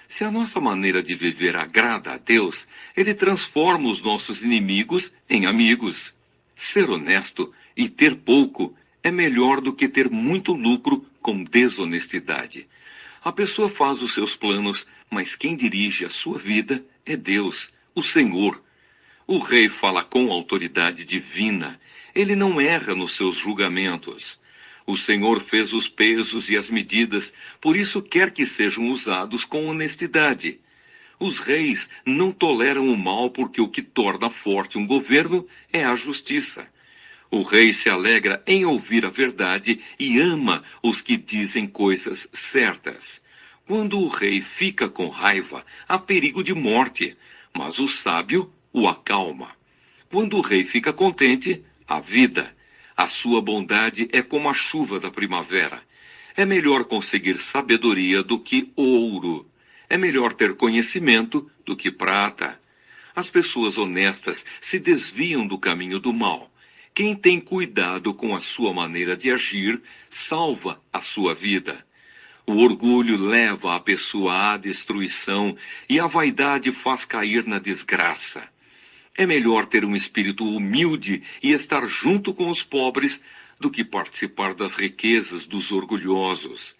Se a nossa maneira de viver agrada a Deus, Ele transforma os nossos inimigos em amigos. Ser honesto e ter pouco é melhor do que ter muito lucro com desonestidade. A pessoa faz os seus planos, mas quem dirige a sua vida é Deus, o Senhor. O rei fala com autoridade divina. Ele não erra nos seus julgamentos. O Senhor fez os pesos e as medidas, por isso quer que sejam usados com honestidade. Os reis não toleram o mal porque o que torna forte um governo é a justiça. O rei se alegra em ouvir a verdade e ama os que dizem coisas certas. Quando o rei fica com raiva, há perigo de morte, mas o sábio o acalma. Quando o rei fica contente, há vida. A sua bondade é como a chuva da primavera. É melhor conseguir sabedoria do que ouro. É melhor ter conhecimento do que prata. As pessoas honestas se desviam do caminho do mal. Quem tem cuidado com a sua maneira de agir, salva a sua vida. O orgulho leva a pessoa à destruição e a vaidade faz cair na desgraça. É melhor ter um espírito humilde e estar junto com os pobres do que participar das riquezas dos orgulhosos.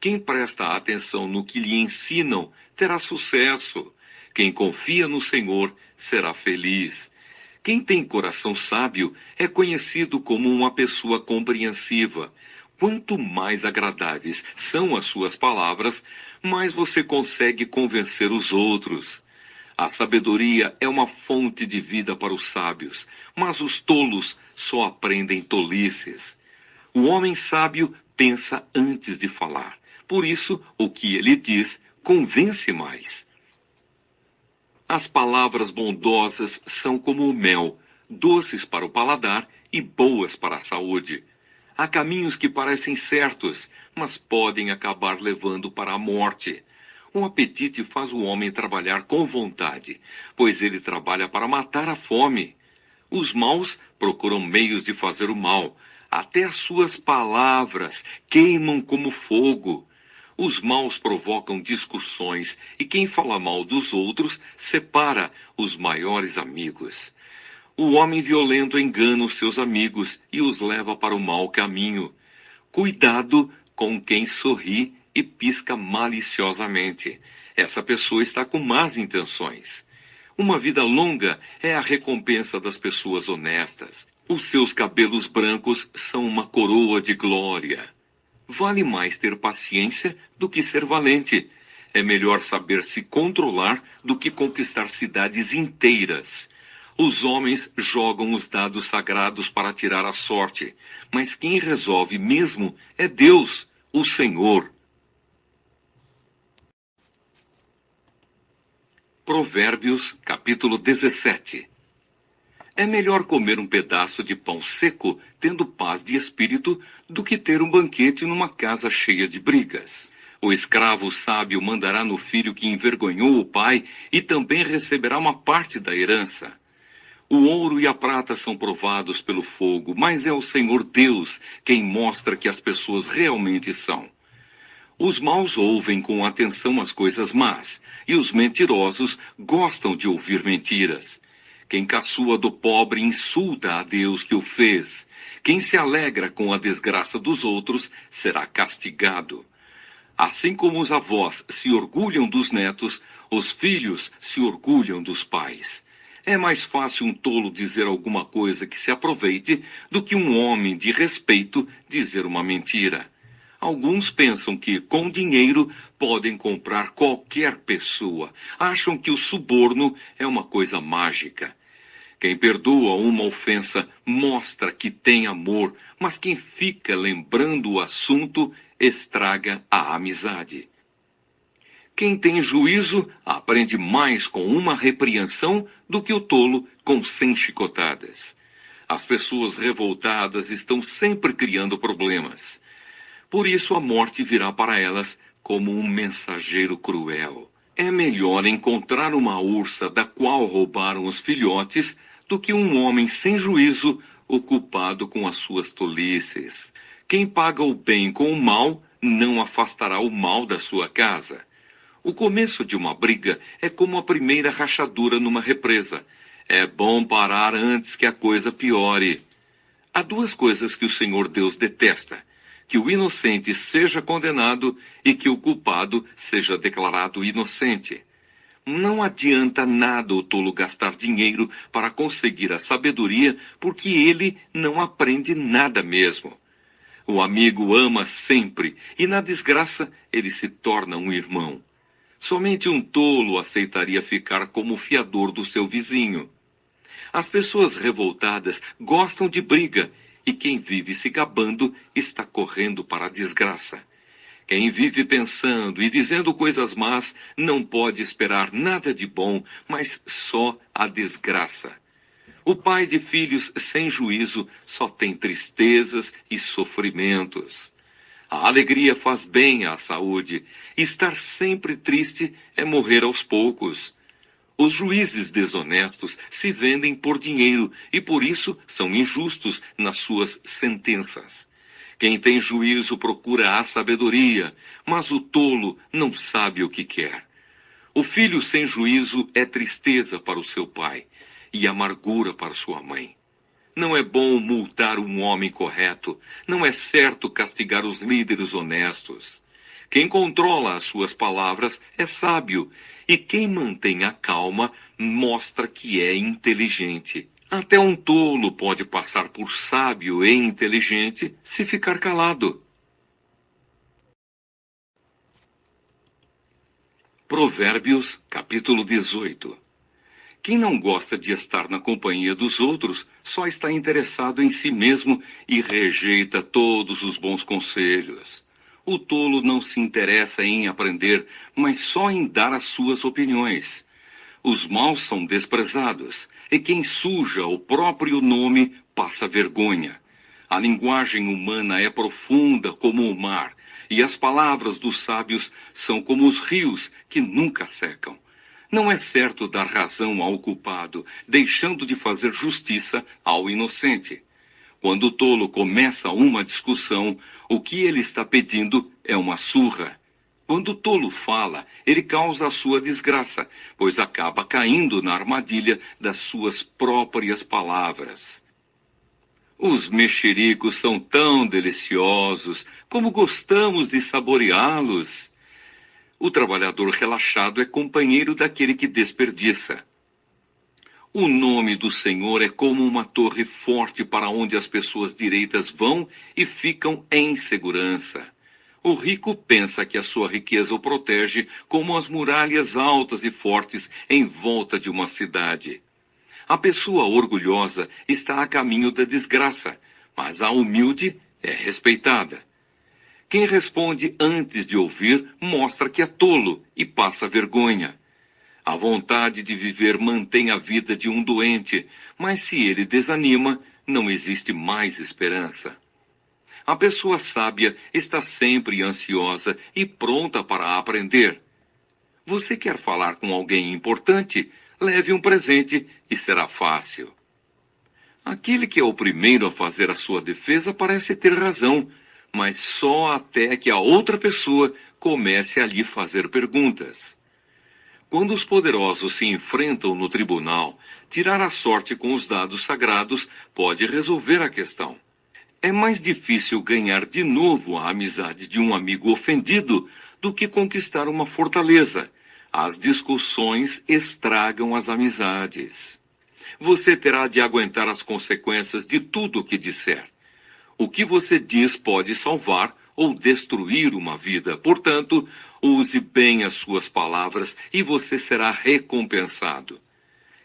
Quem presta atenção no que lhe ensinam terá sucesso. Quem confia no Senhor será feliz. Quem tem coração sábio é conhecido como uma pessoa compreensiva. Quanto mais agradáveis são as suas palavras, mais você consegue convencer os outros. A sabedoria é uma fonte de vida para os sábios, mas os tolos só aprendem tolices. O homem sábio pensa antes de falar. Por isso, o que ele diz convence mais. As palavras bondosas são como o mel, doces para o paladar e boas para a saúde. Há caminhos que parecem certos, mas podem acabar levando para a morte. Um apetite faz o homem trabalhar com vontade, pois ele trabalha para matar a fome. Os maus procuram meios de fazer o mal. Até as suas palavras queimam como fogo. Os maus provocam discussões, e quem fala mal dos outros separa os maiores amigos. O homem violento engana os seus amigos e os leva para o mau caminho. Cuidado com quem sorri e pisca maliciosamente. Essa pessoa está com más intenções. Uma vida longa é a recompensa das pessoas honestas. Os seus cabelos brancos são uma coroa de glória. Vale mais ter paciência do que ser valente. É melhor saber se controlar do que conquistar cidades inteiras. Os homens jogam os dados sagrados para tirar a sorte, mas quem resolve mesmo é Deus, o Senhor. Provérbios, capítulo 17. É melhor comer um pedaço de pão seco, tendo paz de espírito, do que ter um banquete numa casa cheia de brigas. O escravo sábio mandará no filho que envergonhou o pai, e também receberá uma parte da herança. O ouro e a prata são provados pelo fogo, mas é o Senhor Deus quem mostra que as pessoas realmente são. Os maus ouvem com atenção as coisas más, e os mentirosos gostam de ouvir mentiras. Quem caçoa do pobre insulta a Deus que o fez. Quem se alegra com a desgraça dos outros será castigado. Assim como os avós se orgulham dos netos, os filhos se orgulham dos pais. É mais fácil um tolo dizer alguma coisa que se aproveite do que um homem de respeito dizer uma mentira. Alguns pensam que, com dinheiro, podem comprar qualquer pessoa. Acham que o suborno é uma coisa mágica. Quem perdoa uma ofensa mostra que tem amor, mas quem fica lembrando o assunto estraga a amizade. Quem tem juízo aprende mais com uma repreensão do que o tolo com 100 chicotadas. As pessoas revoltadas estão sempre criando problemas. Por isso a morte virá para elas como um mensageiro cruel. É melhor encontrar uma ursa da qual roubaram os filhotes do que um homem sem juízo ocupado com as suas tolices. Quem paga o bem com o mal não afastará o mal da sua casa. O começo de uma briga é como a primeira rachadura numa represa. É bom parar antes que a coisa piore. Há duas coisas que o Senhor Deus detesta: que o inocente seja condenado e que o culpado seja declarado inocente. Não adianta nada o tolo gastar dinheiro para conseguir a sabedoria, porque ele não aprende nada mesmo. O amigo ama sempre, e na desgraça ele se torna um irmão. Somente um tolo aceitaria ficar como fiador do seu vizinho. As pessoas revoltadas gostam de briga, e quem vive se gabando está correndo para a desgraça. Quem vive pensando e dizendo coisas más não pode esperar nada de bom, mas só a desgraça. O pai de filhos sem juízo só tem tristezas e sofrimentos. A alegria faz bem à saúde. Estar sempre triste é morrer aos poucos. Os juízes desonestos se vendem por dinheiro e por isso são injustos nas suas sentenças. Quem tem juízo procura a sabedoria, mas o tolo não sabe o que quer. O filho sem juízo é tristeza para o seu pai e amargura para sua mãe. Não é bom multar um homem correto, não é certo castigar os líderes honestos. Quem controla as suas palavras é sábio, e quem mantém a calma mostra que é inteligente. Até um tolo pode passar por sábio e inteligente se ficar calado. Provérbios, capítulo 18. Quem não gosta de estar na companhia dos outros só está interessado em si mesmo e rejeita todos os bons conselhos. O tolo não se interessa em aprender, mas só em dar as suas opiniões. Os maus são desprezados, e quem suja o próprio nome passa vergonha. A linguagem humana é profunda como o mar, e as palavras dos sábios são como os rios que nunca secam. Não é certo dar razão ao culpado, deixando de fazer justiça ao inocente. Quando o tolo começa uma discussão, o que ele está pedindo é uma surra. Quando o tolo fala, ele causa a sua desgraça, pois acaba caindo na armadilha das suas próprias palavras. Os mexericos são tão deliciosos, como gostamos de saboreá-los. O trabalhador relaxado é companheiro daquele que desperdiça. O nome do Senhor é como uma torre forte para onde as pessoas direitas vão e ficam em segurança. O rico pensa que a sua riqueza o protege como as muralhas altas e fortes em volta de uma cidade. A pessoa orgulhosa está a caminho da desgraça, mas a humilde é respeitada. Quem responde antes de ouvir mostra que é tolo e passa vergonha. A vontade de viver mantém a vida de um doente, mas se ele desanima, não existe mais esperança. A pessoa sábia está sempre ansiosa e pronta para aprender. Você quer falar com alguém importante? Leve um presente e será fácil. Aquele que é o primeiro a fazer a sua defesa parece ter razão, mas só até que a outra pessoa comece a lhe fazer perguntas. Quando os poderosos se enfrentam no tribunal, tirar a sorte com os dados sagrados pode resolver a questão. É mais difícil ganhar de novo a amizade de um amigo ofendido do que conquistar uma fortaleza. As discussões estragam as amizades. Você terá de aguentar as consequências de tudo o que disser. O que você diz pode salvar ou destruir uma vida. Portanto, use bem as suas palavras e você será recompensado.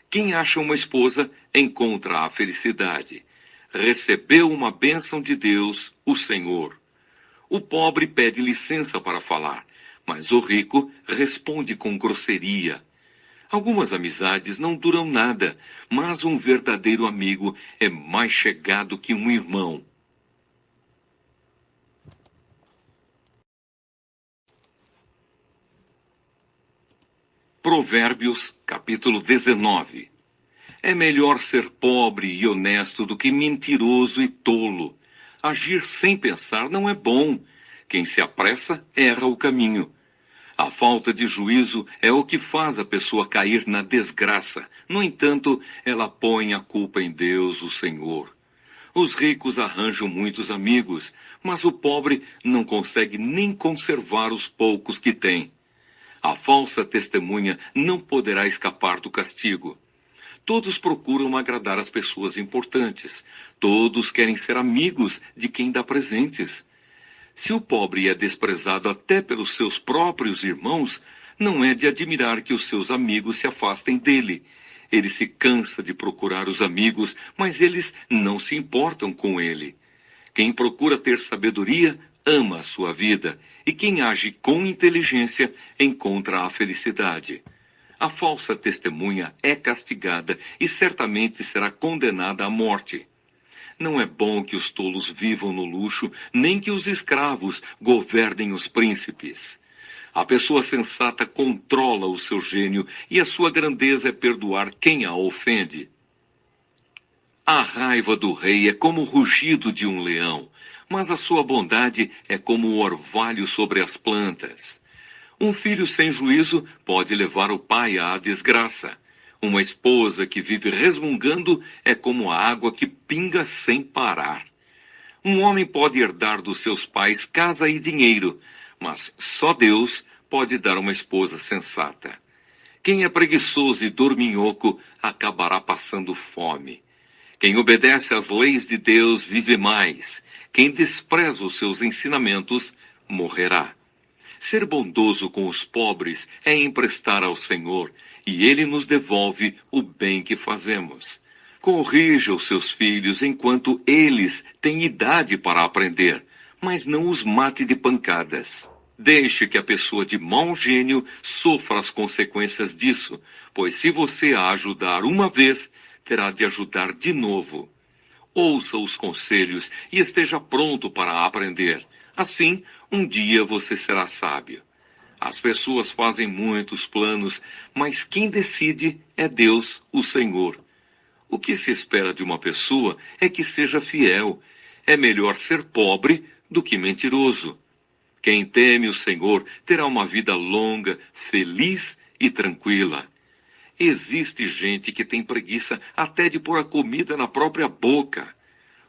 Quem acha uma esposa encontra a felicidade. Recebeu uma bênção de Deus, o Senhor. O pobre pede licença para falar, mas o rico responde com grosseria. Algumas amizades não duram nada, mas um verdadeiro amigo é mais chegado que um irmão. Provérbios, capítulo 19. É melhor ser pobre e honesto do que mentiroso e tolo. Agir sem pensar não é bom. Quem se apressa erra o caminho. A falta de juízo é o que faz a pessoa cair na desgraça. No entanto, ela põe a culpa em Deus, o Senhor. Os ricos arranjam muitos amigos, mas o pobre não consegue nem conservar os poucos que tem. A falsa testemunha não poderá escapar do castigo. Todos procuram agradar as pessoas importantes. Todos querem ser amigos de quem dá presentes. Se o pobre é desprezado até pelos seus próprios irmãos, não é de admirar que os seus amigos se afastem dele. Ele se cansa de procurar os amigos, mas eles não se importam com ele. Quem procura ter sabedoria, ama a sua vida, e quem age com inteligência, encontra a felicidade. A falsa testemunha é castigada e certamente será condenada à morte. Não é bom que os tolos vivam no luxo, nem que os escravos governem os príncipes. A pessoa sensata controla o seu gênio e a sua grandeza é perdoar quem a ofende. A raiva do rei é como o rugido de um leão, mas a sua bondade é como o orvalho sobre as plantas. Um filho sem juízo pode levar o pai à desgraça. Uma esposa que vive resmungando é como a água que pinga sem parar. Um homem pode herdar dos seus pais casa e dinheiro, mas só Deus pode dar uma esposa sensata. Quem é preguiçoso e dorminhoco acabará passando fome. Quem obedece às leis de Deus vive mais. Quem despreza os seus ensinamentos morrerá. Ser bondoso com os pobres é emprestar ao Senhor, e Ele nos devolve o bem que fazemos. Corrija os seus filhos enquanto eles têm idade para aprender, mas não os mate de pancadas. Deixe que a pessoa de mau gênio sofra as consequências disso, pois se você a ajudar uma vez, terá de ajudar de novo. Ouça os conselhos e esteja pronto para aprender. Assim, um dia você será sábio. As pessoas fazem muitos planos, mas quem decide é Deus, o Senhor. O que se espera de uma pessoa é que seja fiel. É melhor ser pobre do que mentiroso. Quem teme o Senhor terá uma vida longa, feliz e tranquila. Existe gente que tem preguiça até de pôr a comida na própria boca.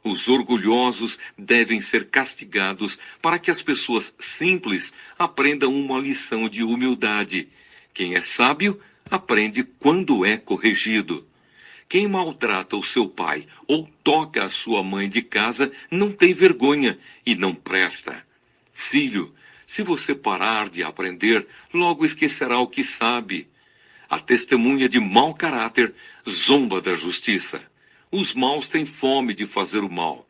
Os orgulhosos devem ser castigados para que as pessoas simples aprendam uma lição de humildade. Quem é sábio aprende quando é corrigido. Quem maltrata o seu pai ou toca a sua mãe de casa não tem vergonha e não presta. Filho, se você parar de aprender, logo esquecerá o que sabe. A testemunha de mau caráter zomba da justiça. Os maus têm fome de fazer o mal.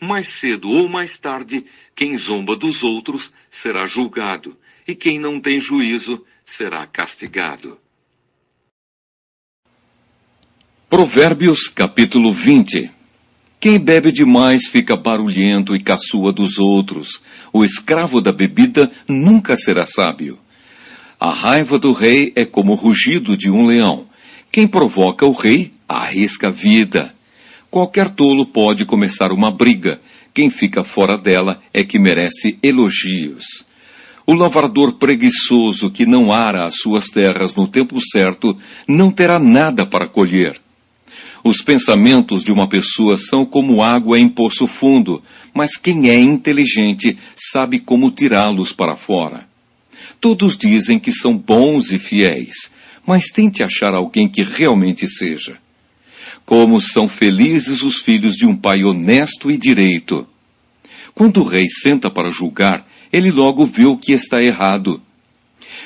Mais cedo ou mais tarde, quem zomba dos outros será julgado, e quem não tem juízo será castigado. Provérbios capítulo 20. Quem bebe demais fica barulhento e caçoa dos outros. O escravo da bebida nunca será sábio. A raiva do rei é como o rugido de um leão. Quem provoca o rei arrisca a vida. Qualquer tolo pode começar uma briga. Quem fica fora dela é que merece elogios. O lavrador preguiçoso que não ara as suas terras no tempo certo não terá nada para colher. Os pensamentos de uma pessoa são como água em poço fundo, mas quem é inteligente sabe como tirá-los para fora. Todos dizem que são bons e fiéis, mas tente achar alguém que realmente seja. Como são felizes os filhos de um pai honesto e direito. Quando o rei senta para julgar, ele logo vê o que está errado.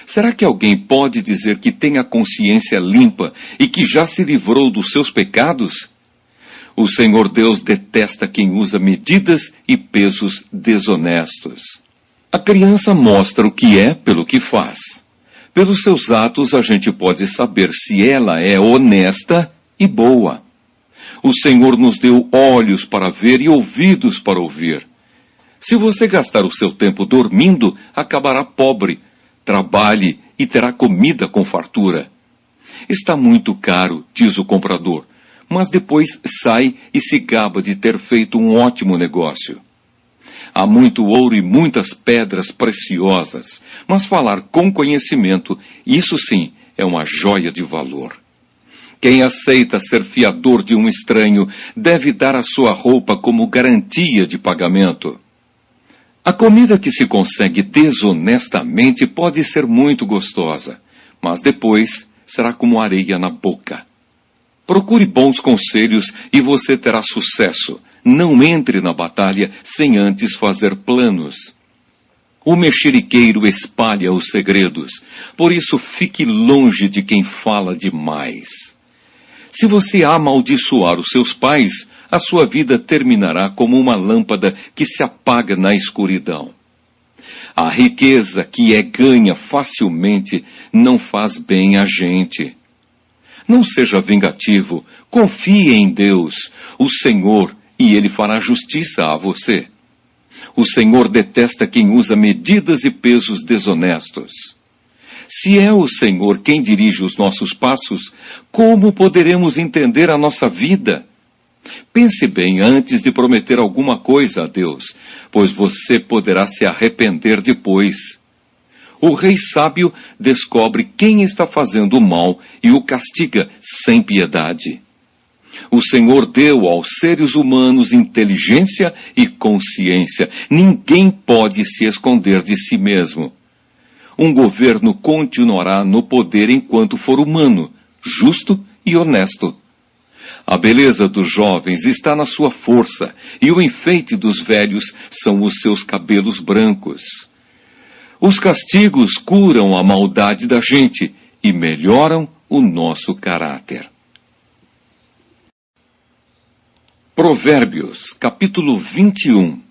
Será que alguém pode dizer que tem a consciência limpa e que já se livrou dos seus pecados? O Senhor Deus detesta quem usa medidas e pesos desonestos. A criança mostra o que é pelo que faz. Pelos seus atos a gente pode saber se ela é honesta e boa. O Senhor nos deu olhos para ver e ouvidos para ouvir. Se você gastar o seu tempo dormindo, acabará pobre. Trabalhe e terá comida com fartura. Está muito caro, diz o comprador, mas depois sai e se gaba de ter feito um ótimo negócio. Há muito ouro e muitas pedras preciosas, mas falar com conhecimento, isso sim, é uma joia de valor. Quem aceita ser fiador de um estranho deve dar a sua roupa como garantia de pagamento. A comida que se consegue desonestamente pode ser muito gostosa, mas depois será como areia na boca. Procure bons conselhos e você terá sucesso. Não entre na batalha sem antes fazer planos. O mexeriqueiro espalha os segredos, por isso fique longe de quem fala demais. Se você amaldiçoar os seus pais, a sua vida terminará como uma lâmpada que se apaga na escuridão. A riqueza que é ganha facilmente não faz bem a gente. Não seja vingativo, confie em Deus, o Senhor, e Ele fará justiça a você. O Senhor detesta quem usa medidas e pesos desonestos. Se é o Senhor quem dirige os nossos passos, como poderemos entender a nossa vida? Pense bem antes de prometer alguma coisa a Deus, pois você poderá se arrepender depois. O rei sábio descobre quem está fazendo o mal e o castiga sem piedade. O Senhor deu aos seres humanos inteligência e consciência. Ninguém pode se esconder de si mesmo. Um governo continuará no poder enquanto for humano, justo e honesto. A beleza dos jovens está na sua força, e o enfeite dos velhos são os seus cabelos brancos. Os castigos curam a maldade da gente e melhoram o nosso caráter. Provérbios, capítulo 21.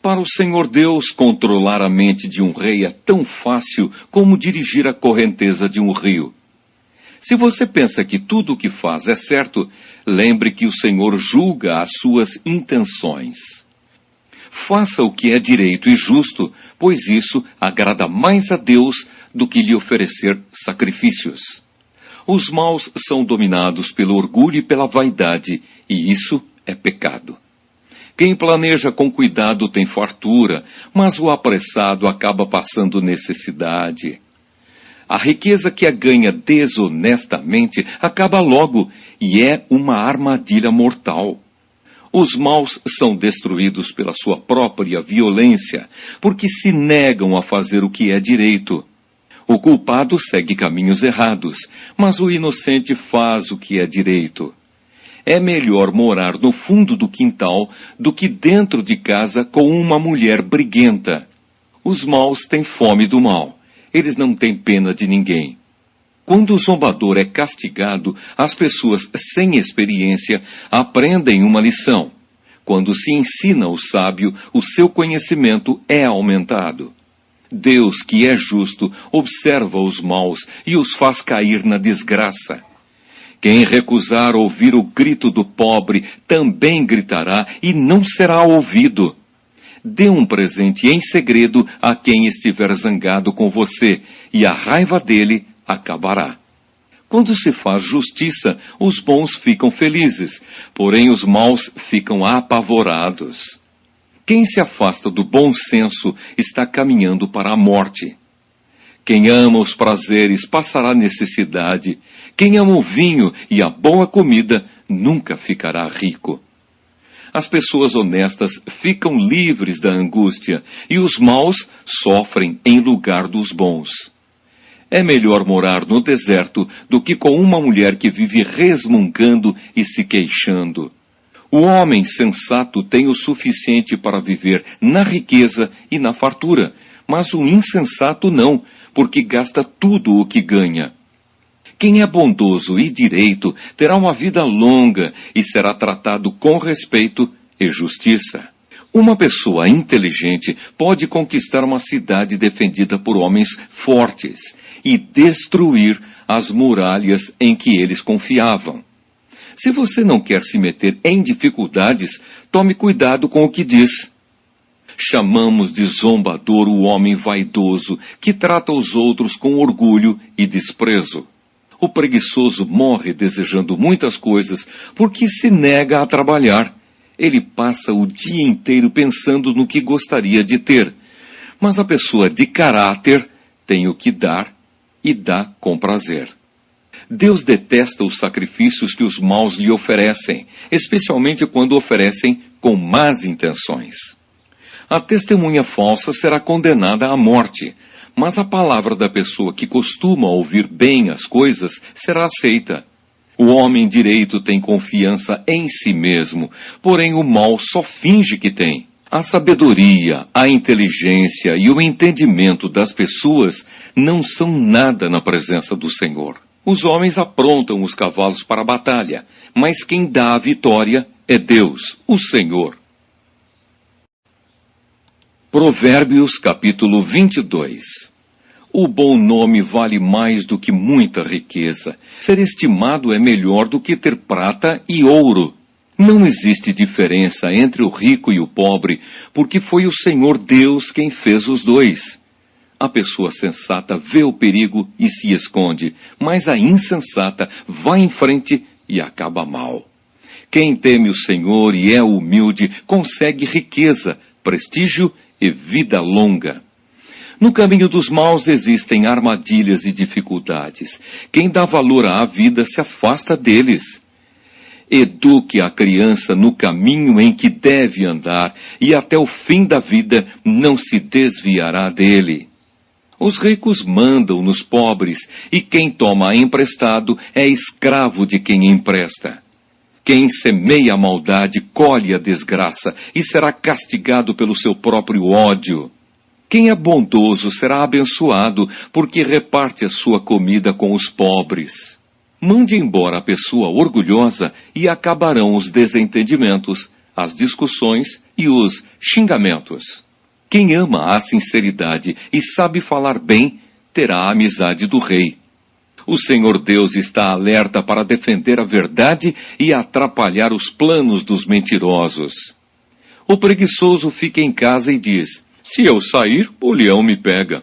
Para o Senhor Deus, controlar a mente de um rei é tão fácil como dirigir a correnteza de um rio. Se você pensa que tudo o que faz é certo, lembre que o Senhor julga as suas intenções. Faça o que é direito e justo, pois isso agrada mais a Deus do que lhe oferecer sacrifícios. Os maus são dominados pelo orgulho e pela vaidade, e isso é pecado. Quem planeja com cuidado tem fartura, mas o apressado acaba passando necessidade. A riqueza que é ganha desonestamente acaba logo e é uma armadilha mortal. Os maus são destruídos pela sua própria violência, porque se negam a fazer o que é direito. O culpado segue caminhos errados, mas o inocente faz o que é direito. É melhor morar no fundo do quintal do que dentro de casa com uma mulher briguenta. Os maus têm fome do mal. Eles não têm pena de ninguém. Quando o zombador é castigado, as pessoas sem experiência aprendem uma lição. Quando se ensina o sábio, o seu conhecimento é aumentado. Deus, que é justo, observa os maus e os faz cair na desgraça. Quem recusar ouvir o grito do pobre também gritará e não será ouvido. Dê um presente em segredo a quem estiver zangado com você, e a raiva dele acabará. Quando se faz justiça, os bons ficam felizes, porém os maus ficam apavorados. Quem se afasta do bom senso está caminhando para a morte. Quem ama os prazeres passará necessidade. Quem ama o vinho e a boa comida nunca ficará rico. As pessoas honestas ficam livres da angústia, e os maus sofrem em lugar dos bons. É melhor morar no deserto do que com uma mulher que vive resmungando e se queixando. O homem sensato tem o suficiente para viver na riqueza e na fartura, mas o insensato não, porque gasta tudo o que ganha. Quem é bondoso e direito terá uma vida longa e será tratado com respeito e justiça. Uma pessoa inteligente pode conquistar uma cidade defendida por homens fortes e destruir as muralhas em que eles confiavam. Se você não quer se meter em dificuldades, tome cuidado com o que diz. Chamamos de zombador o homem vaidoso que trata os outros com orgulho e desprezo. O preguiçoso morre desejando muitas coisas porque se nega a trabalhar. Ele passa o dia inteiro pensando no que gostaria de ter. Mas a pessoa de caráter tem o que dar e dá com prazer. Deus detesta os sacrifícios que os maus lhe oferecem, especialmente quando oferecem com más intenções. A testemunha falsa será condenada à morte, mas a palavra da pessoa que costuma ouvir bem as coisas será aceita. O homem direito tem confiança em si mesmo, porém o mal só finge que tem. A sabedoria, a inteligência e o entendimento das pessoas não são nada na presença do Senhor. Os homens aprontam os cavalos para a batalha, mas quem dá a vitória é Deus, o Senhor. Provérbios capítulo 22. O bom nome vale mais do que muita riqueza. Ser estimado é melhor do que ter prata e ouro. Não existe diferença entre o rico e o pobre, porque foi o Senhor Deus quem fez os dois. A pessoa sensata vê o perigo e se esconde, mas a insensata vai em frente e acaba mal. Quem teme o Senhor e é humilde consegue riqueza, prestígio e vida longa. No caminho dos maus existem armadilhas e dificuldades. Quem dá valor à vida se afasta deles. Eduque a criança no caminho em que deve andar, e até o fim da vida não se desviará dele. Os ricos mandam nos pobres, e quem toma emprestado é escravo de quem empresta. Quem semeia a maldade colhe a desgraça, e será castigado pelo seu próprio ódio. Quem é bondoso será abençoado, porque reparte a sua comida com os pobres. Mande embora a pessoa orgulhosa e acabarão os desentendimentos. as discussões e os xingamentos. Quem ama a sinceridade e sabe falar bem, terá a amizade do rei. O Senhor Deus está alerta para defender a verdade e atrapalhar os planos dos mentirosos. O preguiçoso fica em casa e diz: se eu sair, o leão me pega.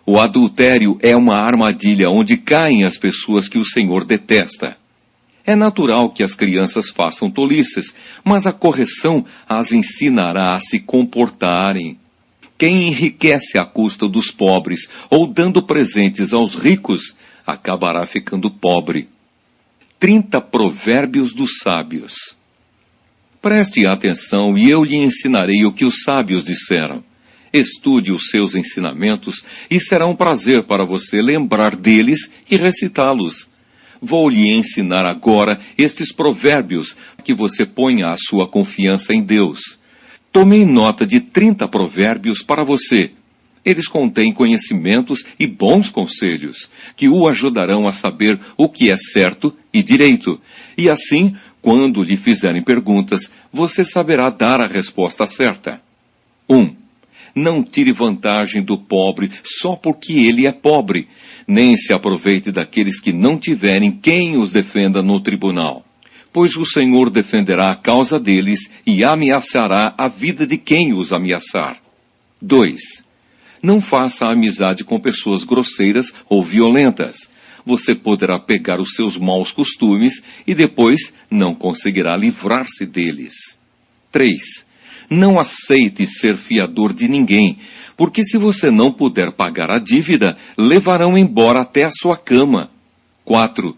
O adultério é uma armadilha onde caem as pessoas que o Senhor detesta. É natural que as crianças façam tolices, mas a correção as ensinará a se comportarem. Quem enriquece à custa dos pobres ou dando presentes aos ricos, acabará ficando pobre. 30 provérbios dos sábios. Preste atenção e eu lhe ensinarei o que os sábios disseram. Estude os seus ensinamentos e será um prazer para você lembrar deles e recitá-los. Vou lhe ensinar agora estes provérbios, que você ponha a sua confiança em Deus. Tomei nota de 30 provérbios para você. Eles contêm conhecimentos e bons conselhos, que o ajudarão a saber o que é certo e direito. E assim, quando lhe fizerem perguntas, você saberá dar a resposta certa. 1. Não tire vantagem do pobre só porque ele é pobre, nem se aproveite daqueles que não tiverem quem os defenda no tribunal, pois o Senhor defenderá a causa deles e ameaçará a vida de quem os ameaçar. 2. Não faça amizade com pessoas grosseiras ou violentas. Você poderá pegar os seus maus costumes e depois não conseguirá livrar-se deles. 3. Não aceite ser fiador de ninguém, porque se você não puder pagar a dívida, levarão embora até a sua cama. 4.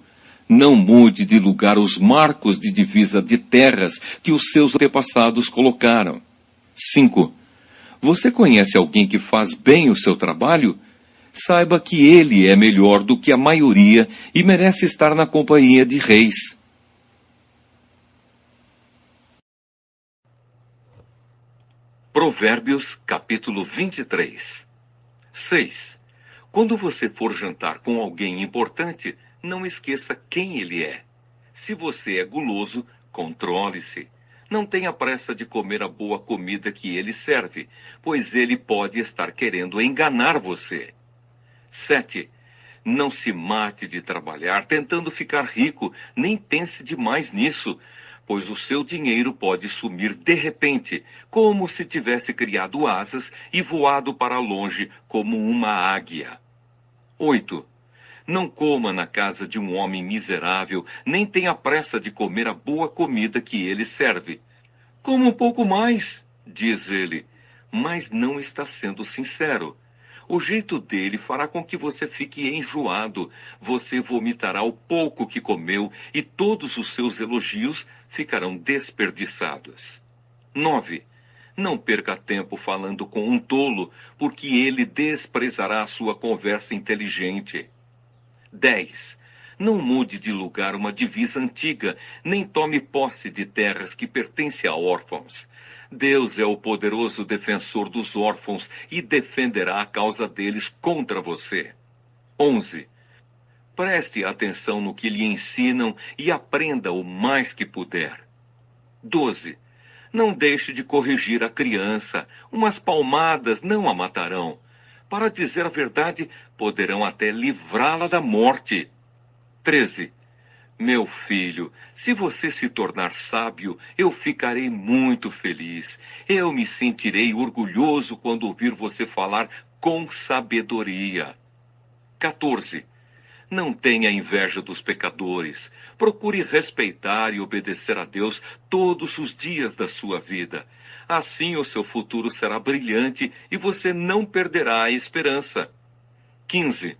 Não mude de lugar os marcos de divisa de terras que os seus antepassados colocaram. 5. Você conhece alguém que faz bem o seu trabalho? Saiba que ele é melhor do que a maioria e merece estar na companhia de reis. Provérbios, capítulo 23. 6. Quando você for jantar com alguém importante, não esqueça quem ele é. Se você é guloso, controle-se. Não tenha pressa de comer a boa comida que ele serve, pois ele pode estar querendo enganar você. 7. Não se mate de trabalhar tentando ficar rico, nem pense demais nisso, pois o seu dinheiro pode sumir de repente, como se tivesse criado asas e voado para longe como uma águia. 8. Não coma na casa de um homem miserável, nem tenha pressa de comer a boa comida que ele serve. Coma um pouco mais, diz ele, mas não está sendo sincero. O jeito dele fará com que você fique enjoado. Você vomitará o pouco que comeu e todos os seus elogios ficarão desperdiçados. 9. Não perca tempo falando com um tolo, porque ele desprezará a sua conversa inteligente. 10. Não mude de lugar uma divisa antiga, nem tome posse de terras que pertencem a órfãos. Deus é o poderoso defensor dos órfãos e defenderá a causa deles contra você. 11. Preste atenção no que lhe ensinam e aprenda o mais que puder. 12. Não deixe de corrigir a criança. Umas palmadas não a matarão. Para dizer a verdade, poderão até livrá-la da morte. 13. Meu filho, se você se tornar sábio, eu ficarei muito feliz. Eu me sentirei orgulhoso quando ouvir você falar com sabedoria. 14. Não tenha inveja dos pecadores. Procure respeitar e obedecer a Deus todos os dias da sua vida. Assim o seu futuro será brilhante e você não perderá a esperança. 15.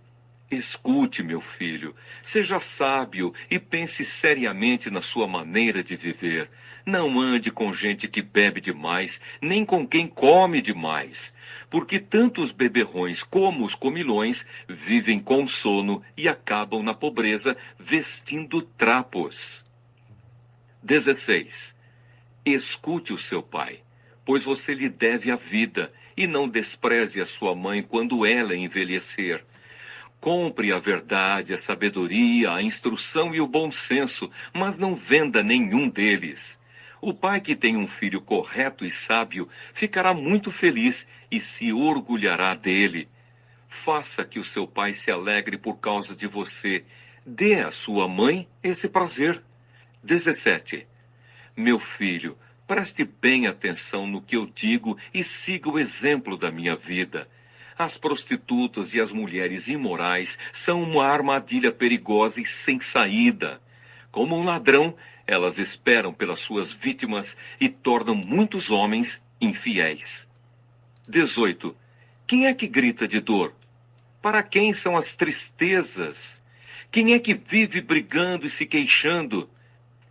Escute, meu filho, seja sábio e pense seriamente na sua maneira de viver. Não ande com gente que bebe demais, nem com quem come demais, porque tanto os beberrões como os comilões vivem com sono e acabam na pobreza vestindo trapos. 16. Escute o seu pai, pois você lhe deve a vida, e não despreze a sua mãe quando ela envelhecer. Compre a verdade, a sabedoria, a instrução e o bom senso, mas não venda nenhum deles. O pai que tem um filho correto e sábio ficará muito feliz e se orgulhará dele. Faça que o seu pai se alegre por causa de você. Dê à sua mãe esse prazer. 17. Meu filho, preste bem atenção no que eu digo e siga o exemplo da minha vida. As prostitutas e as mulheres imorais são uma armadilha perigosa e sem saída. Como um ladrão, elas esperam pelas suas vítimas e tornam muitos homens infiéis. 18. Quem é que grita de dor? Para quem são as tristezas? Quem é que vive brigando e se queixando?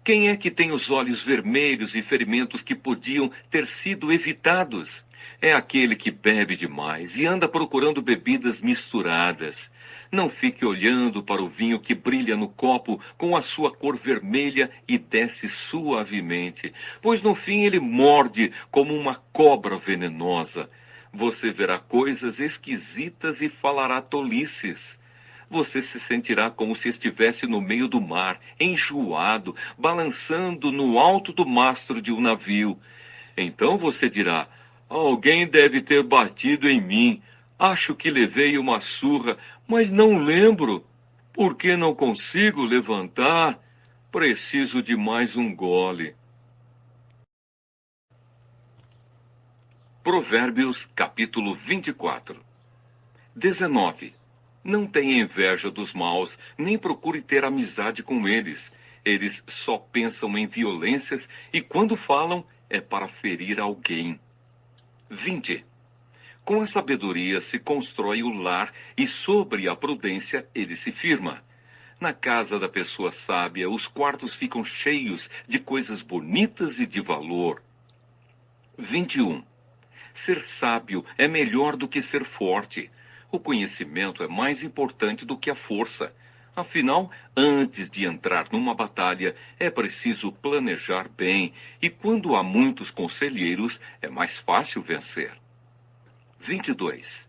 Quem é que tem os olhos vermelhos e ferimentos que podiam ter sido evitados? É aquele que bebe demais e anda procurando bebidas misturadas. Não fique olhando para o vinho que brilha no copo com a sua cor vermelha e desce suavemente, pois no fim ele morde como uma cobra venenosa. Você verá coisas esquisitas e falará tolices. Você se sentirá como se estivesse no meio do mar, enjoado, balançando no alto do mastro de um navio. Então você dirá: alguém deve ter batido em mim. Acho que levei uma surra, mas não lembro. Por que não consigo levantar? Preciso de mais um gole. Provérbios, capítulo 24. 19. Não tenha inveja dos maus, nem procure ter amizade com eles. Eles só pensam em violências e, quando falam, é para ferir alguém. 20. Com a sabedoria se constrói o lar e sobre a prudência ele se firma. Na casa da pessoa sábia, os quartos ficam cheios de coisas bonitas e de valor. 21. Ser sábio é melhor do que ser forte. O conhecimento é mais importante do que a força. Afinal, antes de entrar numa batalha, é preciso planejar bem, e quando há muitos conselheiros, é mais fácil vencer. 22.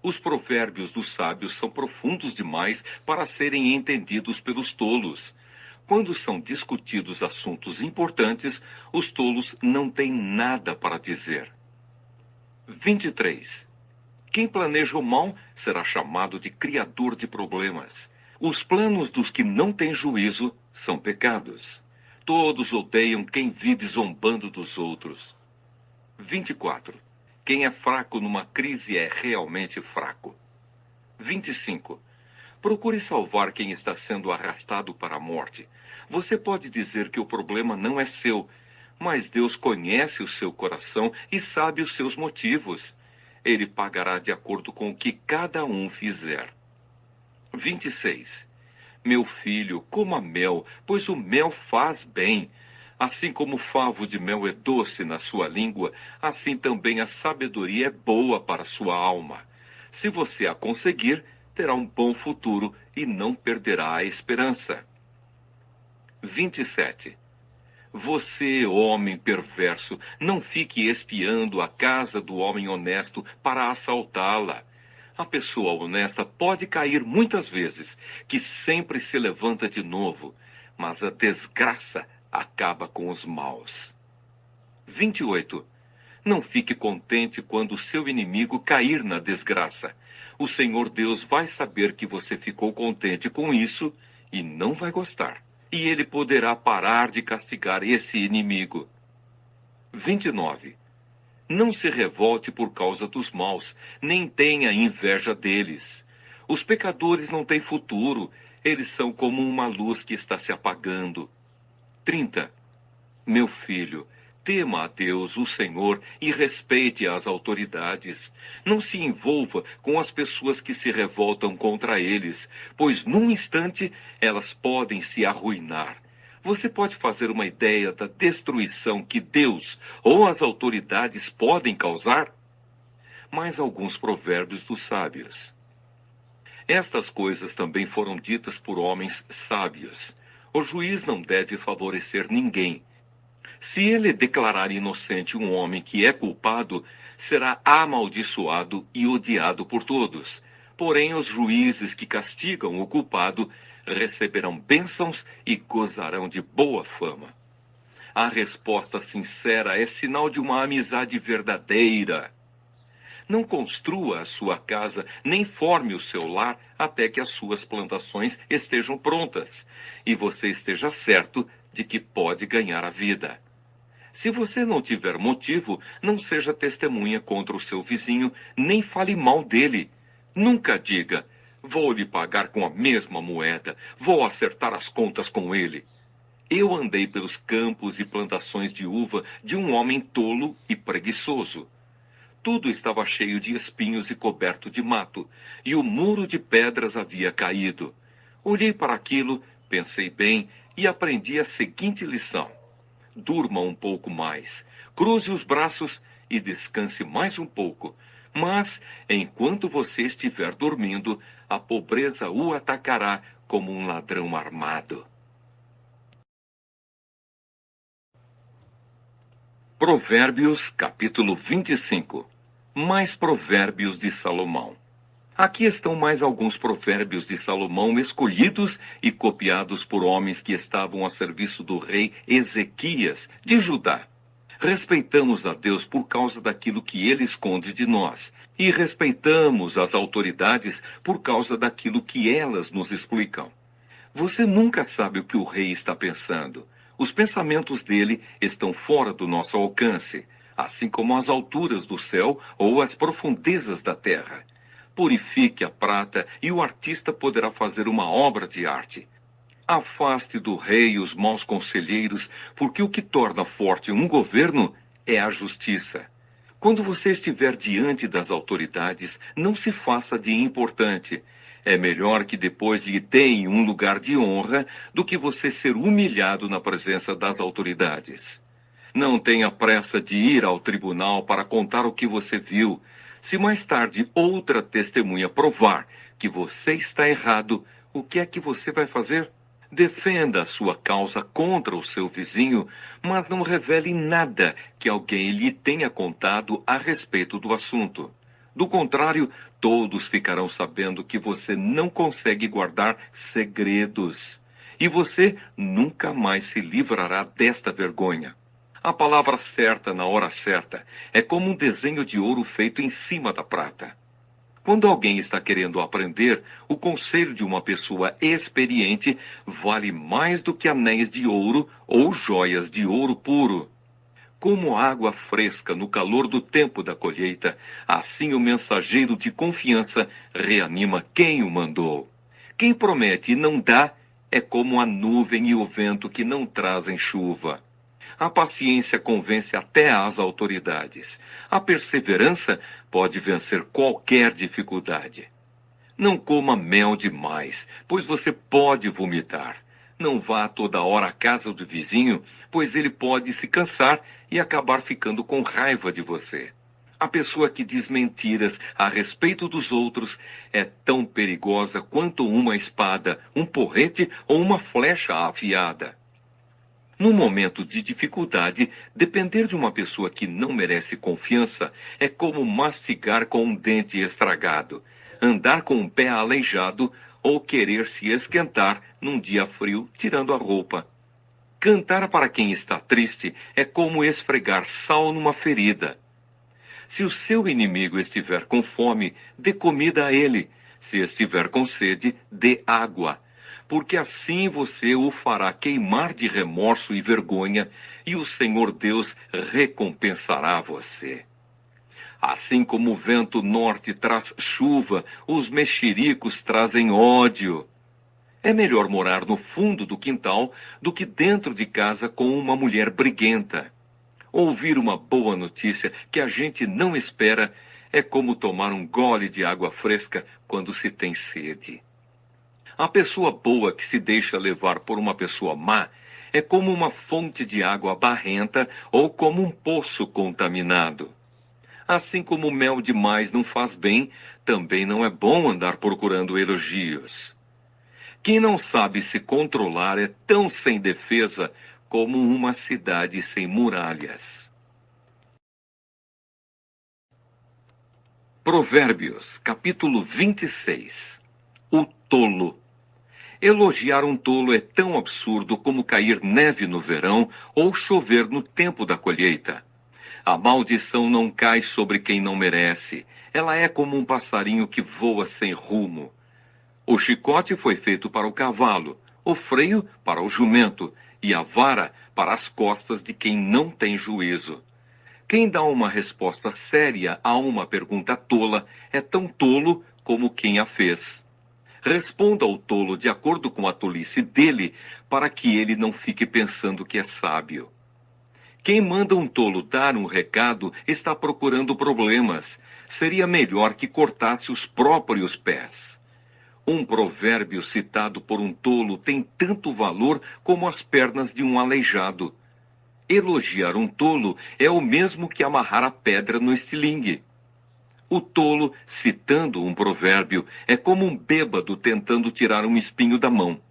Os provérbios dos sábios são profundos demais para serem entendidos pelos tolos. Quando são discutidos assuntos importantes, os tolos não têm nada para dizer. 23. Quem planeja o mal será chamado de criador de problemas. Os planos dos que não têm juízo são pecados. Todos odeiam quem vive zombando dos outros. 24. Quem é fraco numa crise é realmente fraco. 25. Procure salvar quem está sendo arrastado para a morte. Você pode dizer que o problema não é seu, mas Deus conhece o seu coração e sabe os seus motivos. Ele pagará de acordo com o que cada um fizer. 26. Meu filho, coma mel, pois o mel faz bem. Assim como o favo de mel é doce na sua língua, assim também a sabedoria é boa para a sua alma. Se você a conseguir, terá um bom futuro e não perderá a esperança. 27. Você, homem perverso, não fique espiando a casa do homem honesto para assaltá-la. A pessoa honesta pode cair muitas vezes, que sempre se levanta de novo, mas a desgraça acaba com os maus. 28. Não fique contente quando o seu inimigo cair na desgraça. O Senhor Deus vai saber que você ficou contente com isso e não vai gostar. E ele poderá parar de castigar esse inimigo. 29. Não se revolte por causa dos maus, nem tenha inveja deles. Os pecadores não têm futuro, eles são como uma luz que está se apagando. 30. Meu filho, tema a Deus, o Senhor, e respeite as autoridades. Não se envolva com as pessoas que se revoltam contra eles, pois num instante elas podem se arruinar. Você pode fazer uma ideia da destruição que Deus ou as autoridades podem causar? Mais alguns provérbios dos sábios. Estas coisas também foram ditas por homens sábios. O juiz não deve favorecer ninguém. Se ele declarar inocente um homem que é culpado, será amaldiçoado e odiado por todos. Porém, os juízes que castigam o culpado receberão bênçãos e gozarão de boa fama. A resposta sincera é sinal de uma amizade verdadeira. Não construa a sua casa, nem forme o seu lar até que as suas plantações estejam prontas e você esteja certo de que pode ganhar a vida. Se você não tiver motivo, não seja testemunha contra o seu vizinho, nem fale mal dele. Nunca diga: vou lhe pagar com a mesma moeda, vou acertar as contas com ele. Eu andei pelos campos e plantações de uva de um homem tolo e preguiçoso. Tudo estava cheio de espinhos e coberto de mato, e o muro de pedras havia caído. Olhei para aquilo, pensei bem e aprendi a seguinte lição: durma um pouco mais, cruze os braços e descanse mais um pouco. Mas, enquanto você estiver dormindo, a pobreza o atacará como um ladrão armado. Provérbios, capítulo 25. Mais provérbios de Salomão. Aqui estão mais alguns provérbios de Salomão escolhidos e copiados por homens que estavam a serviço do rei Ezequias, de Judá. Respeitamos a Deus por causa daquilo que ele esconde de nós, e respeitamos as autoridades por causa daquilo que elas nos explicam. Você nunca sabe o que o rei está pensando. Os pensamentos dele estão fora do nosso alcance, assim como as alturas do céu ou as profundezas da terra. Purifique a prata e o artista poderá fazer uma obra de arte. Afaste do rei os maus conselheiros, porque o que torna forte um governo é a justiça. Quando você estiver diante das autoridades, não se faça de importante. É melhor que depois lhe deem um lugar de honra do que você ser humilhado na presença das autoridades. Não tenha pressa de ir ao tribunal para contar o que você viu. Se mais tarde outra testemunha provar que você está errado, o que é que você vai fazer? Defenda a sua causa contra o seu vizinho, mas não revele nada que alguém lhe tenha contado a respeito do assunto. Do contrário, todos ficarão sabendo que você não consegue guardar segredos. E você nunca mais se livrará desta vergonha. A palavra certa na hora certa é como um desenho de ouro feito em cima da prata. Quando alguém está querendo aprender, o conselho de uma pessoa experiente vale mais do que anéis de ouro ou joias de ouro puro. Como água fresca no calor do tempo da colheita, assim o mensageiro de confiança reanima quem o mandou. Quem promete e não dá é como a nuvem e o vento que não trazem chuva. A paciência convence até as autoridades. A perseverança pode vencer qualquer dificuldade. Não coma mel demais, pois você pode vomitar. Não vá toda hora à casa do vizinho, pois ele pode se cansar e acabar ficando com raiva de você. A pessoa que diz mentiras a respeito dos outros é tão perigosa quanto uma espada, um porrete ou uma flecha afiada. No momento de dificuldade, depender de uma pessoa que não merece confiança é como mastigar com um dente estragado, andar com um pé aleijado ou querer se esquentar num dia frio tirando a roupa. Cantar para quem está triste é como esfregar sal numa ferida. Se o seu inimigo estiver com fome, dê comida a ele. Se estiver com sede, dê água. Porque assim você o fará queimar de remorso e vergonha, e o Senhor Deus recompensará você. Assim como o vento norte traz chuva, os mexericos trazem ódio. É melhor morar no fundo do quintal do que dentro de casa com uma mulher briguenta. Ouvir uma boa notícia que a gente não espera é como tomar um gole de água fresca quando se tem sede. A pessoa boa que se deixa levar por uma pessoa má é como uma fonte de água barrenta ou como um poço contaminado. Assim como o mel demais não faz bem, também não é bom andar procurando elogios. Quem não sabe se controlar é tão sem defesa como uma cidade sem muralhas. Provérbios, capítulo 26. O tolo. Elogiar um tolo é tão absurdo como cair neve no verão ou chover no tempo da colheita. A maldição não cai sobre quem não merece. Ela é como um passarinho que voa sem rumo. O chicote foi feito para o cavalo, o freio para o jumento e a vara para as costas de quem não tem juízo. Quem dá uma resposta séria a uma pergunta tola é tão tolo como quem a fez. Responda ao tolo de acordo com a tolice dele, para que ele não fique pensando que é sábio. Quem manda um tolo dar um recado está procurando problemas. Seria melhor que cortasse os próprios pés. Um provérbio citado por um tolo tem tanto valor como as pernas de um aleijado. Elogiar um tolo é o mesmo que amarrar a pedra no estilingue. O tolo, citando um provérbio, é como um bêbado tentando tirar um espinho da mão.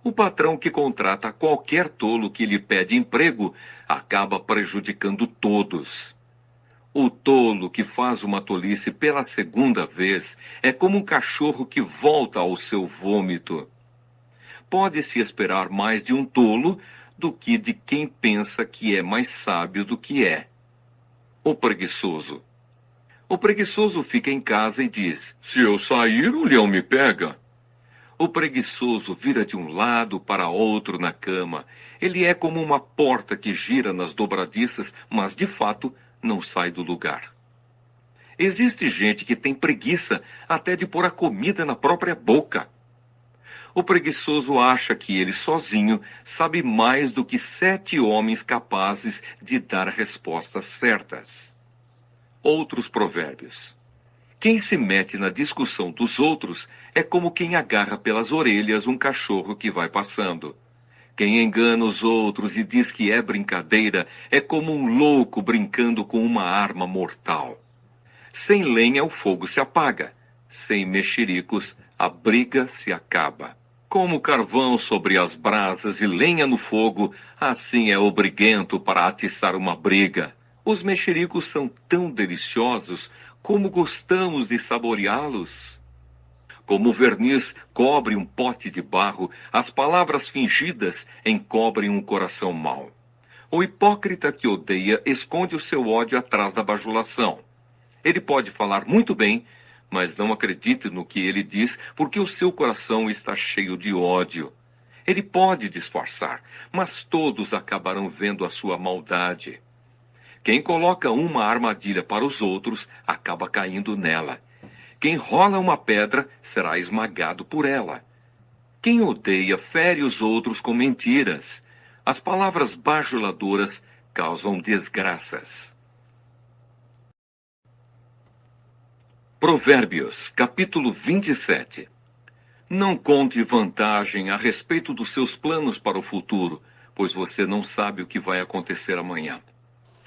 O patrão que contrata qualquer tolo que lhe pede emprego acaba prejudicando todos. O tolo que faz uma tolice pela segunda vez é como um cachorro que volta ao seu vômito. Pode-se esperar mais de um tolo do que de quem pensa que é mais sábio do que é. O preguiçoso. O preguiçoso fica em casa e diz: se eu sair, o leão me pega. O preguiçoso vira de um lado para outro na cama. Ele é como uma porta que gira nas dobradiças, mas de fato não sai do lugar. Existe gente que tem preguiça até de pôr a comida na própria boca. O preguiçoso acha que ele sozinho sabe mais do que 7 homens capazes de dar respostas certas. Outros provérbios. Quem se mete na discussão dos outros é como quem agarra pelas orelhas um cachorro que vai passando. Quem engana os outros e diz que é brincadeira é como um louco brincando com uma arma mortal. Sem lenha o fogo se apaga, sem mexericos a briga se acaba. Como carvão sobre as brasas e lenha no fogo, assim é o briguento para atiçar uma briga. Os mexericos são tão deliciosos como gostamos de saboreá-los. Como o verniz cobre um pote de barro, as palavras fingidas encobrem um coração mau. O hipócrita que odeia esconde o seu ódio atrás da bajulação. Ele pode falar muito bem, mas não acredite no que ele diz, porque o seu coração está cheio de ódio. Ele pode disfarçar, mas todos acabarão vendo a sua maldade. Quem coloca uma armadilha para os outros, acaba caindo nela. Quem rola uma pedra, será esmagado por ela. Quem odeia, fere os outros com mentiras. As palavras bajuladoras causam desgraças. Provérbios, capítulo 27. Não conte vantagem a respeito dos seus planos para o futuro, pois você não sabe o que vai acontecer amanhã.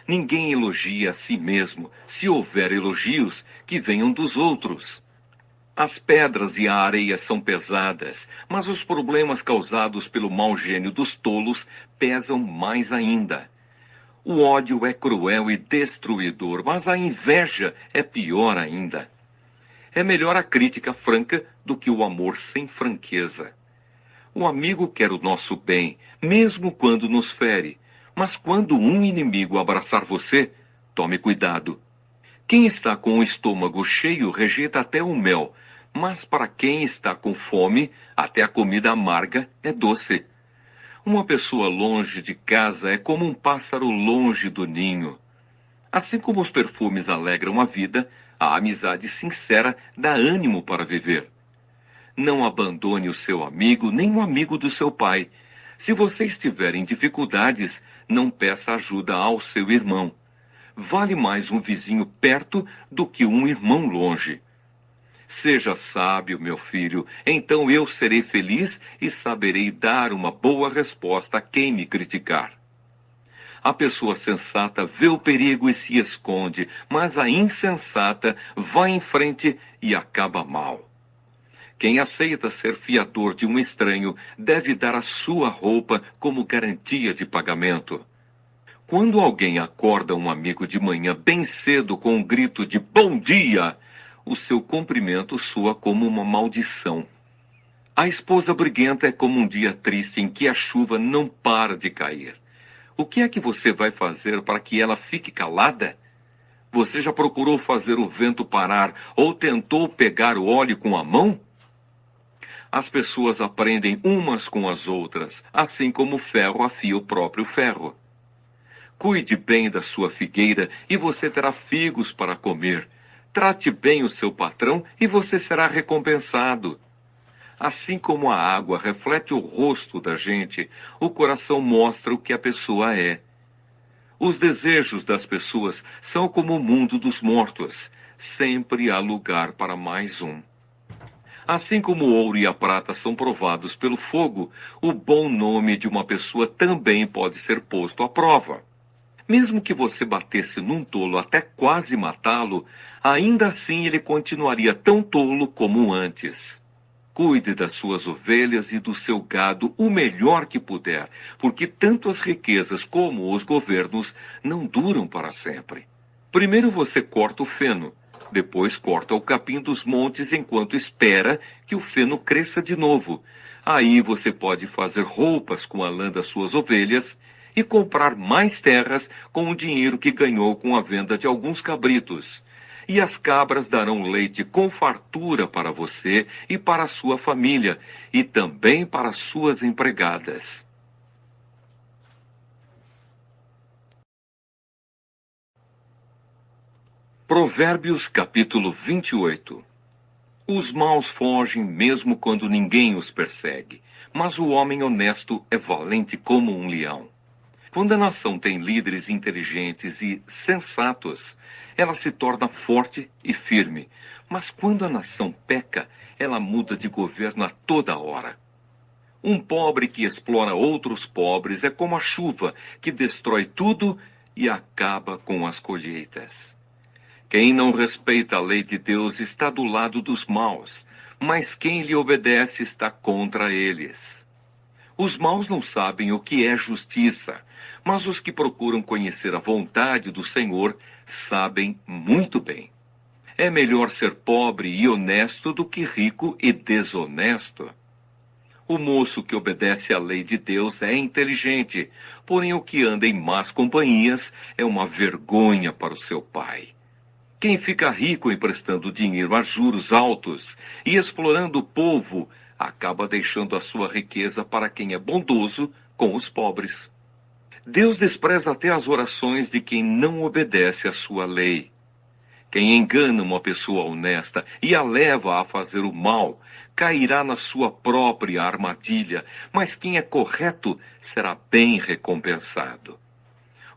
Ninguém elogia a si mesmo, se houver elogios, que venham dos outros. As pedras e a areia são pesadas, mas os problemas causados pelo mau gênio dos tolos pesam mais ainda. O ódio é cruel e destruidor, mas a inveja é pior ainda. É melhor a crítica franca do que o amor sem franqueza. O amigo quer o nosso bem, mesmo quando nos fere. Mas quando um inimigo abraçar você, tome cuidado. Quem está com o estômago cheio rejeita até o mel, mas para quem está com fome, até a comida amarga é doce. Uma pessoa longe de casa é como um pássaro longe do ninho. Assim como os perfumes alegram a vida, a amizade sincera dá ânimo para viver. Não abandone o seu amigo, nem o amigo do seu pai. Se você estiver em dificuldades, não peça ajuda ao seu irmão. Vale mais um vizinho perto do que um irmão longe. Seja sábio, meu filho, então eu serei feliz e saberei dar uma boa resposta a quem me criticar. A pessoa sensata vê o perigo e se esconde, mas a insensata vai em frente e acaba mal. Quem aceita ser fiador de um estranho deve dar a sua roupa como garantia de pagamento. Quando alguém acorda um amigo de manhã bem cedo com um grito de bom dia, o seu cumprimento soa como uma maldição. A esposa briguenta é como um dia triste em que a chuva não para de cair. O que é que você vai fazer para que ela fique calada? Você já procurou fazer o vento parar ou tentou pegar o óleo com a mão? As pessoas aprendem umas com as outras, assim como o ferro afia o próprio ferro. Cuide bem da sua figueira e você terá figos para comer. Trate bem o seu patrão e você será recompensado. Assim como a água reflete o rosto da gente, o coração mostra o que a pessoa é. Os desejos das pessoas são como o mundo dos mortos. Sempre há lugar para mais um. Assim como o ouro e a prata são provados pelo fogo, o bom nome de uma pessoa também pode ser posto à prova. Mesmo que você batesse num tolo até quase matá-lo, ainda assim ele continuaria tão tolo como antes. Cuide das suas ovelhas e do seu gado o melhor que puder, porque tanto as riquezas como os governos não duram para sempre. Primeiro você corta o feno, depois corta o capim dos montes enquanto espera que o feno cresça de novo. Aí você pode fazer roupas com a lã das suas ovelhas e comprar mais terras com o dinheiro que ganhou com a venda de alguns cabritos. E as cabras darão leite com fartura para você e para a sua família, e também para suas empregadas. Provérbios capítulo 28. Os maus fogem mesmo quando ninguém os persegue, mas o homem honesto é valente como um leão. Quando a nação tem líderes inteligentes e sensatos, ela se torna forte e firme. Mas quando a nação peca, ela muda de governo a toda hora. Um pobre que explora outros pobres é como a chuva que destrói tudo e acaba com as colheitas. Quem não respeita a lei de Deus está do lado dos maus, mas quem lhe obedece está contra eles. Os maus não sabem o que é justiça, mas os que procuram conhecer a vontade do Senhor sabem muito bem. É melhor ser pobre e honesto do que rico e desonesto. O moço que obedece à lei de Deus é inteligente, porém o que anda em más companhias é uma vergonha para o seu pai. Quem fica rico emprestando dinheiro a juros altos e explorando o povo acaba deixando a sua riqueza para quem é bondoso com os pobres. Deus despreza até as orações de quem não obedece à sua lei. Quem engana uma pessoa honesta e a leva a fazer o mal, cairá na sua própria armadilha, mas quem é correto será bem recompensado.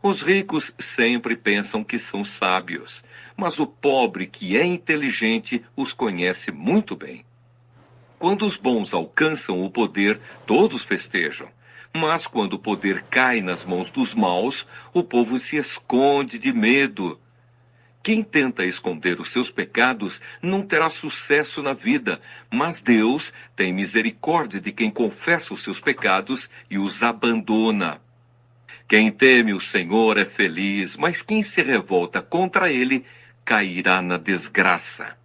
Os ricos sempre pensam que são sábios, mas o pobre que é inteligente os conhece muito bem. Quando os bons alcançam o poder, todos festejam. Mas quando o poder cai nas mãos dos maus, o povo se esconde de medo. Quem tenta esconder os seus pecados não terá sucesso na vida, mas Deus tem misericórdia de quem confessa os seus pecados e os abandona. Quem teme o Senhor é feliz, mas quem se revolta contra ele cairá na desgraça.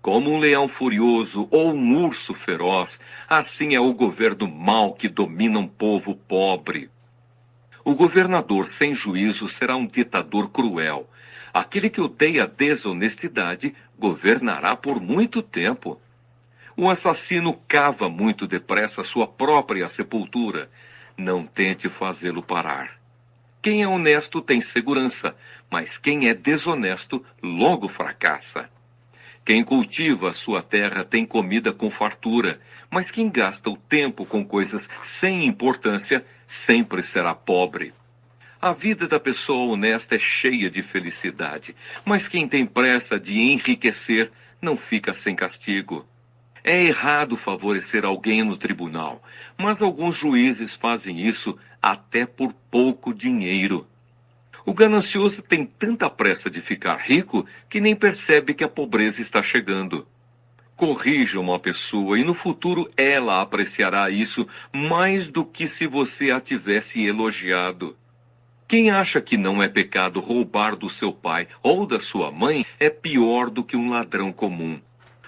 Como um leão furioso ou um urso feroz, assim é o governo mau que domina um povo pobre. O governador sem juízo será um ditador cruel. Aquele que odeia a desonestidade governará por muito tempo. O assassino cava muito depressa sua própria sepultura. Não tente fazê-lo parar. Quem é honesto tem segurança, mas quem é desonesto logo fracassa. Quem cultiva a sua terra tem comida com fartura, mas quem gasta o tempo com coisas sem importância sempre será pobre. A vida da pessoa honesta é cheia de felicidade, mas quem tem pressa de enriquecer não fica sem castigo. É errado favorecer alguém no tribunal, mas alguns juízes fazem isso até por pouco dinheiro. O ganancioso tem tanta pressa de ficar rico que nem percebe que a pobreza está chegando. Corrija uma pessoa e no futuro ela apreciará isso mais do que se você a tivesse elogiado. Quem acha que não é pecado roubar do seu pai ou da sua mãe é pior do que um ladrão comum.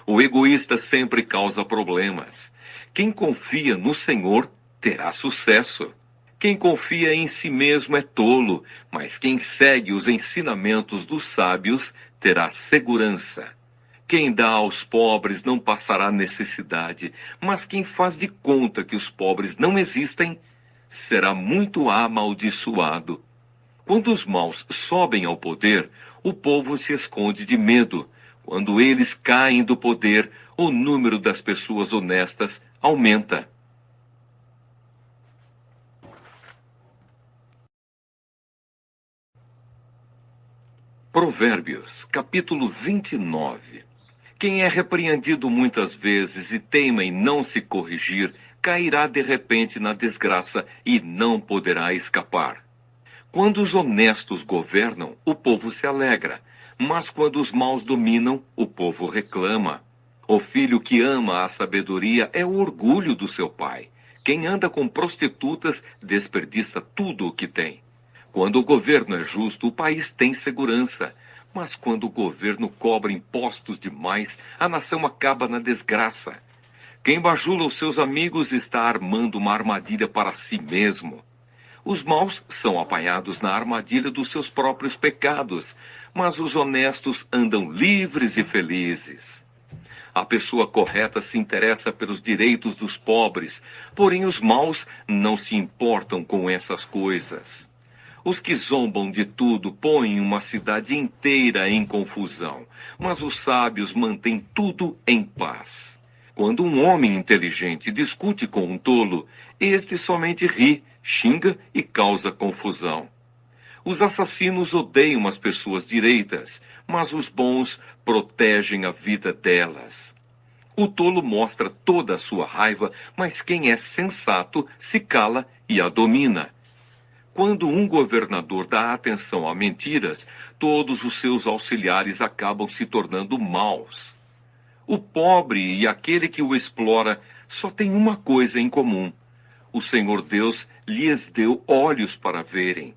O egoísta sempre causa problemas. Quem confia no Senhor terá sucesso. Quem confia em si mesmo é tolo, mas quem segue os ensinamentos dos sábios terá segurança. Quem dá aos pobres não passará necessidade, mas quem faz de conta que os pobres não existem, será muito amaldiçoado. Quando os maus sobem ao poder, o povo se esconde de medo. Quando eles caem do poder, o número das pessoas honestas aumenta. Provérbios, capítulo 29. Quem é repreendido muitas vezes e teima em não se corrigir, cairá de repente na desgraça e não poderá escapar. Quando os honestos governam, o povo se alegra, mas quando os maus dominam, o povo reclama. O filho que ama a sabedoria é o orgulho do seu pai. Quem anda com prostitutas desperdiça tudo o que tem. Quando o governo é justo, o país tem segurança. Mas quando o governo cobra impostos demais, a nação acaba na desgraça. Quem bajula os seus amigos está armando uma armadilha para si mesmo. Os maus são apanhados na armadilha dos seus próprios pecados, mas os honestos andam livres e felizes. A pessoa correta se interessa pelos direitos dos pobres, porém os maus não se importam com essas coisas. Os que zombam de tudo põem uma cidade inteira em confusão, mas os sábios mantêm tudo em paz. Quando um homem inteligente discute com um tolo, este somente ri, xinga e causa confusão. Os assassinos odeiam as pessoas direitas, mas os bons protegem a vida delas. O tolo mostra toda a sua raiva, mas quem é sensato se cala e a domina. Quando um governador dá atenção a mentiras, todos os seus auxiliares acabam se tornando maus. O pobre e aquele que o explora só têm uma coisa em comum: o Senhor Deus lhes deu olhos para verem.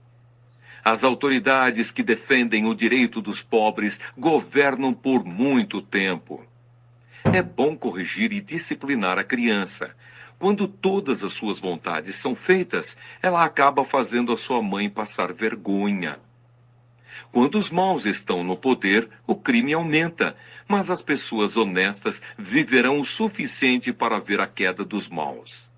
As autoridades que defendem o direito dos pobres governam por muito tempo. É bom corrigir e disciplinar a criança. Quando todas as suas vontades são feitas, ela acaba fazendo a sua mãe passar vergonha. Quando os maus estão no poder, o crime aumenta, mas as pessoas honestas viverão o suficiente para ver a queda dos maus.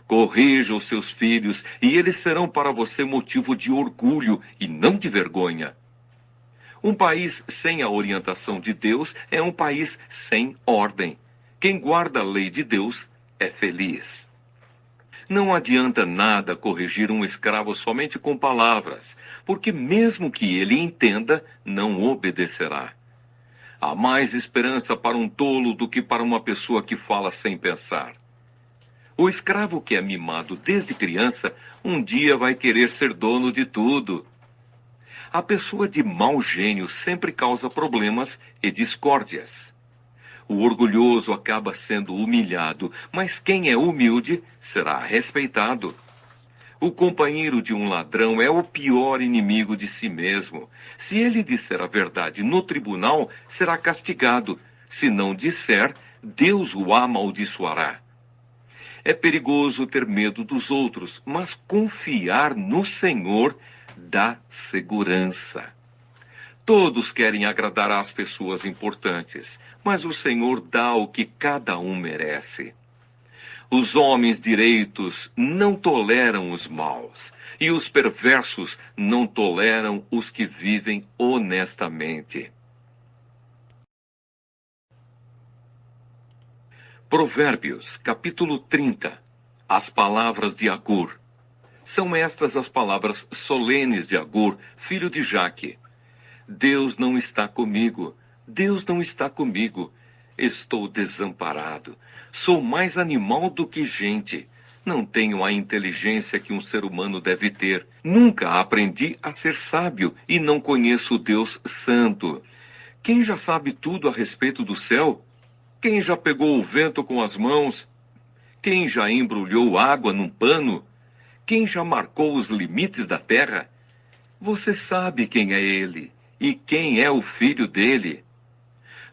Corrija os seus filhos e eles serão para você motivo de orgulho e não de vergonha. Um país sem a orientação de Deus é um país sem ordem. Quem guarda a lei de Deus é feliz. Não adianta nada corrigir um escravo somente com palavras, porque mesmo que ele entenda, não obedecerá. Há mais esperança para um tolo do que para uma pessoa que fala sem pensar. O escravo que é mimado desde criança, um dia vai querer ser dono de tudo. A pessoa de mau gênio sempre causa problemas e discórdias. O orgulhoso acaba sendo humilhado, mas quem é humilde será respeitado. O companheiro de um ladrão é o pior inimigo de si mesmo. Se ele disser a verdade no tribunal, será castigado. Se não disser, Deus o amaldiçoará. É perigoso ter medo dos outros, mas confiar no Senhor dá segurança. Todos querem agradar às pessoas importantes, mas o Senhor dá o que cada um merece. Os homens direitos não toleram os maus, e os perversos não toleram os que vivem honestamente. Provérbios, capítulo 30. As palavras de Agur. São estas as palavras solenes de Agur, filho de Jaque. Deus não está comigo, Deus não está comigo. Estou desamparado. Sou mais animal do que gente. Não tenho a inteligência que um ser humano deve ter. Nunca aprendi a ser sábio e não conheço o Deus Santo. Quem já sabe tudo a respeito do céu? Quem já pegou o vento com as mãos? Quem já embrulhou água num pano? Quem já marcou os limites da terra? Você sabe quem é ele e quem é o filho dele.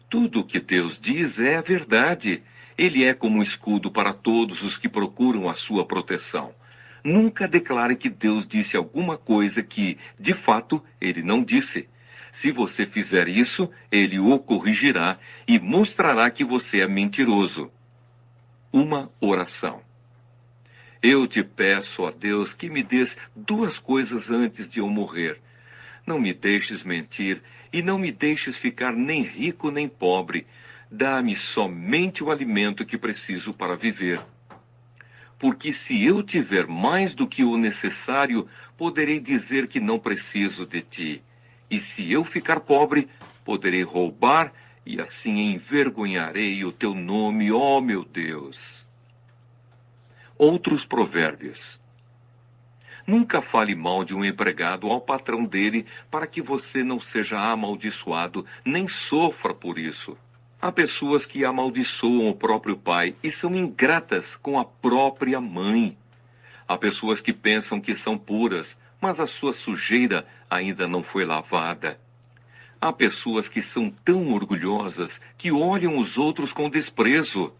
Tudo o que Deus diz é a verdade, Ele é como um escudo para todos os que procuram a sua proteção. Nunca declare que Deus disse alguma coisa que, de fato, ele não disse. Se você fizer isso, ele o corrigirá e mostrará que você é mentiroso. Uma oração. Eu te peço, ó Deus, que me des 2 coisas antes de eu morrer. Não me deixes mentir e não me deixes ficar nem rico nem pobre. Dá-me somente o alimento que preciso para viver. Porque se eu tiver mais do que o necessário, poderei dizer que não preciso de ti. E se eu ficar pobre, poderei roubar e assim envergonharei o teu nome, ó meu Deus. Outros provérbios. Nunca fale mal de um empregado ao patrão dele, para que você não seja amaldiçoado, nem sofra por isso. Há pessoas que amaldiçoam o próprio pai e são ingratas com a própria mãe. Há pessoas que pensam que são puras, mas a sua sujeira ainda não foi lavada. Há pessoas que são tão orgulhosas que olham os outros com desprezo.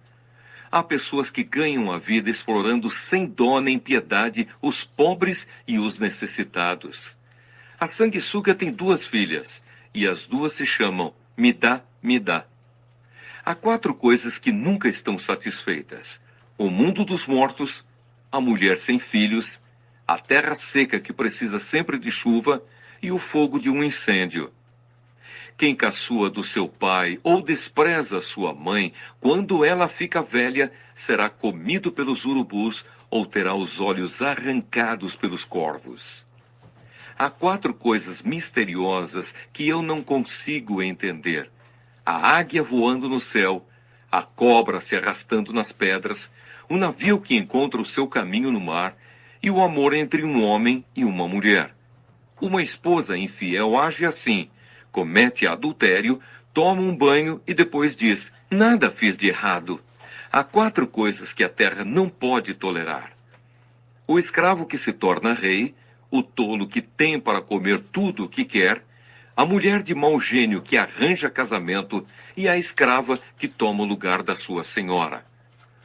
Há pessoas que ganham a vida explorando sem dó nem piedade os pobres e os necessitados. A sanguessuga tem 2 filhas, e as 2 se chamam Me dá, me dá. Há 4 coisas que nunca estão satisfeitas: o mundo dos mortos, a mulher sem filhos, a terra seca que precisa sempre de chuva e o fogo de um incêndio. Quem caçoa do seu pai ou despreza sua mãe, quando ela fica velha, será comido pelos urubus ou terá os olhos arrancados pelos corvos. Há 4 coisas misteriosas que eu não consigo entender: a águia voando no céu, a cobra se arrastando nas pedras, o navio que encontra o seu caminho no mar e o amor entre um homem e uma mulher. Uma esposa infiel age assim: comete adultério, toma um banho e depois diz: nada fiz de errado. Há 4 coisas que a terra não pode tolerar: o escravo que se torna rei, o tolo que tem para comer tudo o que quer, a mulher de mau gênio que arranja casamento e a escrava que toma o lugar da sua senhora.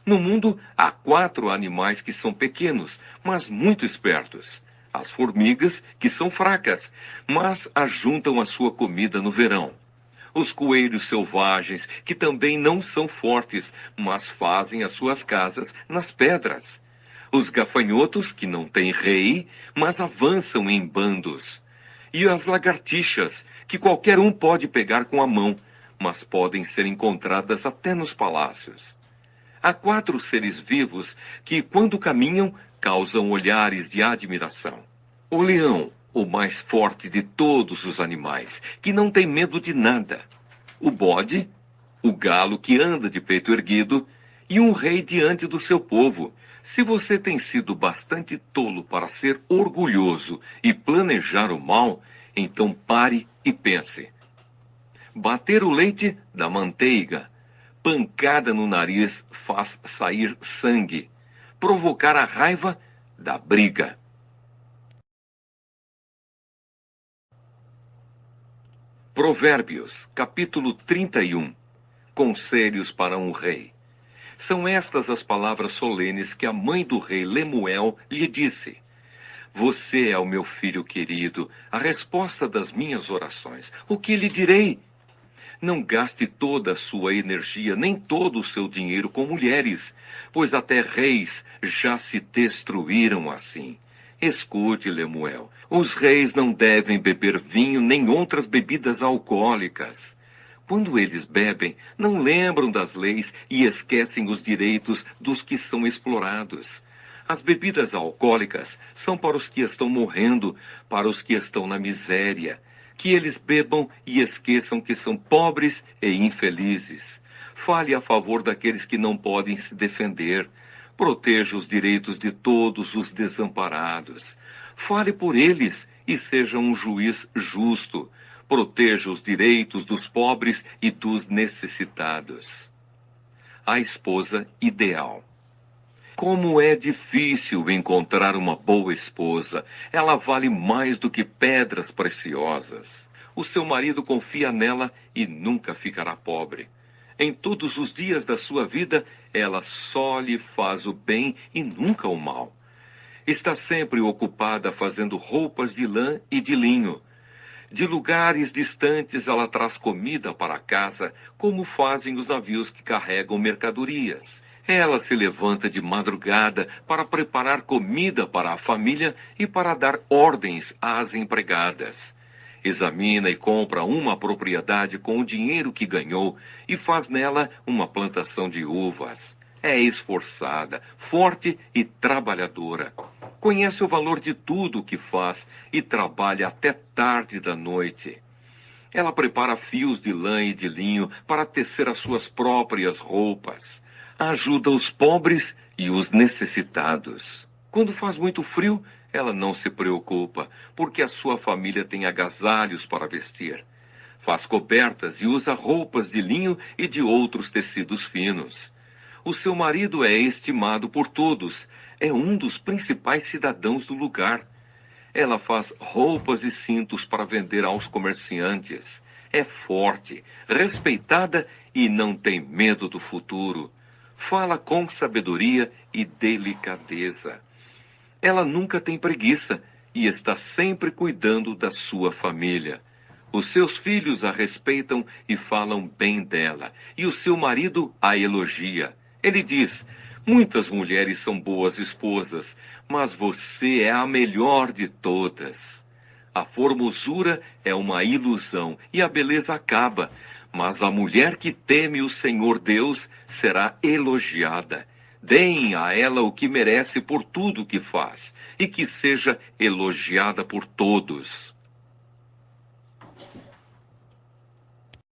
No mundo há 4 animais que são pequenos, mas muito espertos: as formigas, que são fracas, mas ajuntam a sua comida no verão; os coelhos selvagens, que também não são fortes, mas fazem as suas casas nas pedras; os gafanhotos, que não têm rei, mas avançam em bandos; e as lagartixas, que qualquer um pode pegar com a mão, mas podem ser encontradas até nos palácios. Há 4 seres vivos que, quando caminham, causam olhares de admiração: o leão, o mais forte de todos os animais, que não tem medo de nada; o bode, o galo que anda de peito erguido, e um rei diante do seu povo. Se você tem sido bastante tolo para ser orgulhoso e planejar o mal, então pare e pense. Bater o leite dá manteiga. Pancada no nariz faz sair sangue. Provocar a raiva dá briga. Provérbios, capítulo 31. Conselhos para um rei. São estas as palavras solenes que a mãe do rei Lemuel lhe disse: você é o meu filho querido, a resposta das minhas orações. O que lhe direi? Não gaste toda a sua energia, nem todo o seu dinheiro com mulheres, pois até reis já se destruíram assim. Escute, Lemuel, os reis não devem beber vinho nem outras bebidas alcoólicas. Quando eles bebem, não lembram das leis e esquecem os direitos dos que são explorados. As bebidas alcoólicas são para os que estão morrendo, para os que estão na miséria. Que eles bebam e esqueçam que são pobres e infelizes. Fale a favor daqueles que não podem se defender. Proteja os direitos de todos os desamparados. Fale por eles e seja um juiz justo. Proteja os direitos dos pobres e dos necessitados. A esposa ideal. Como é difícil encontrar uma boa esposa. Ela vale mais do que pedras preciosas. O seu marido confia nela e nunca ficará pobre. Em todos os dias da sua vida, ela só lhe faz o bem e nunca o mal. Está sempre ocupada fazendo roupas de lã e de linho. De lugares distantes ela traz comida para casa, como fazem os navios que carregam mercadorias. Ela se levanta de madrugada para preparar comida para a família e para dar ordens às empregadas. Examina e compra uma propriedade com o dinheiro que ganhou e faz nela uma plantação de uvas. É esforçada, forte e trabalhadora. Conhece o valor de tudo o que faz e trabalha até tarde da noite. Ela prepara fios de lã e de linho para tecer as suas próprias roupas. Ajuda os pobres e os necessitados. Quando faz muito frio, ela não se preocupa, porque a sua família tem agasalhos para vestir. Faz cobertas e usa roupas de linho e de outros tecidos finos. O seu marido é estimado por todos, é um dos principais cidadãos do lugar. Ela faz roupas e cintos para vender aos comerciantes. É forte, respeitada e não tem medo do futuro. Fala com sabedoria e delicadeza. Ela nunca tem preguiça e está sempre cuidando da sua família. Os seus filhos a respeitam e falam bem dela, e o seu marido a elogia. Ele diz: muitas mulheres são boas esposas, mas você é a melhor de todas. A formosura é uma ilusão e a beleza acaba, mas a mulher que teme o Senhor Deus será elogiada. Deem a ela o que merece por tudo que faz, e que seja elogiada por todos.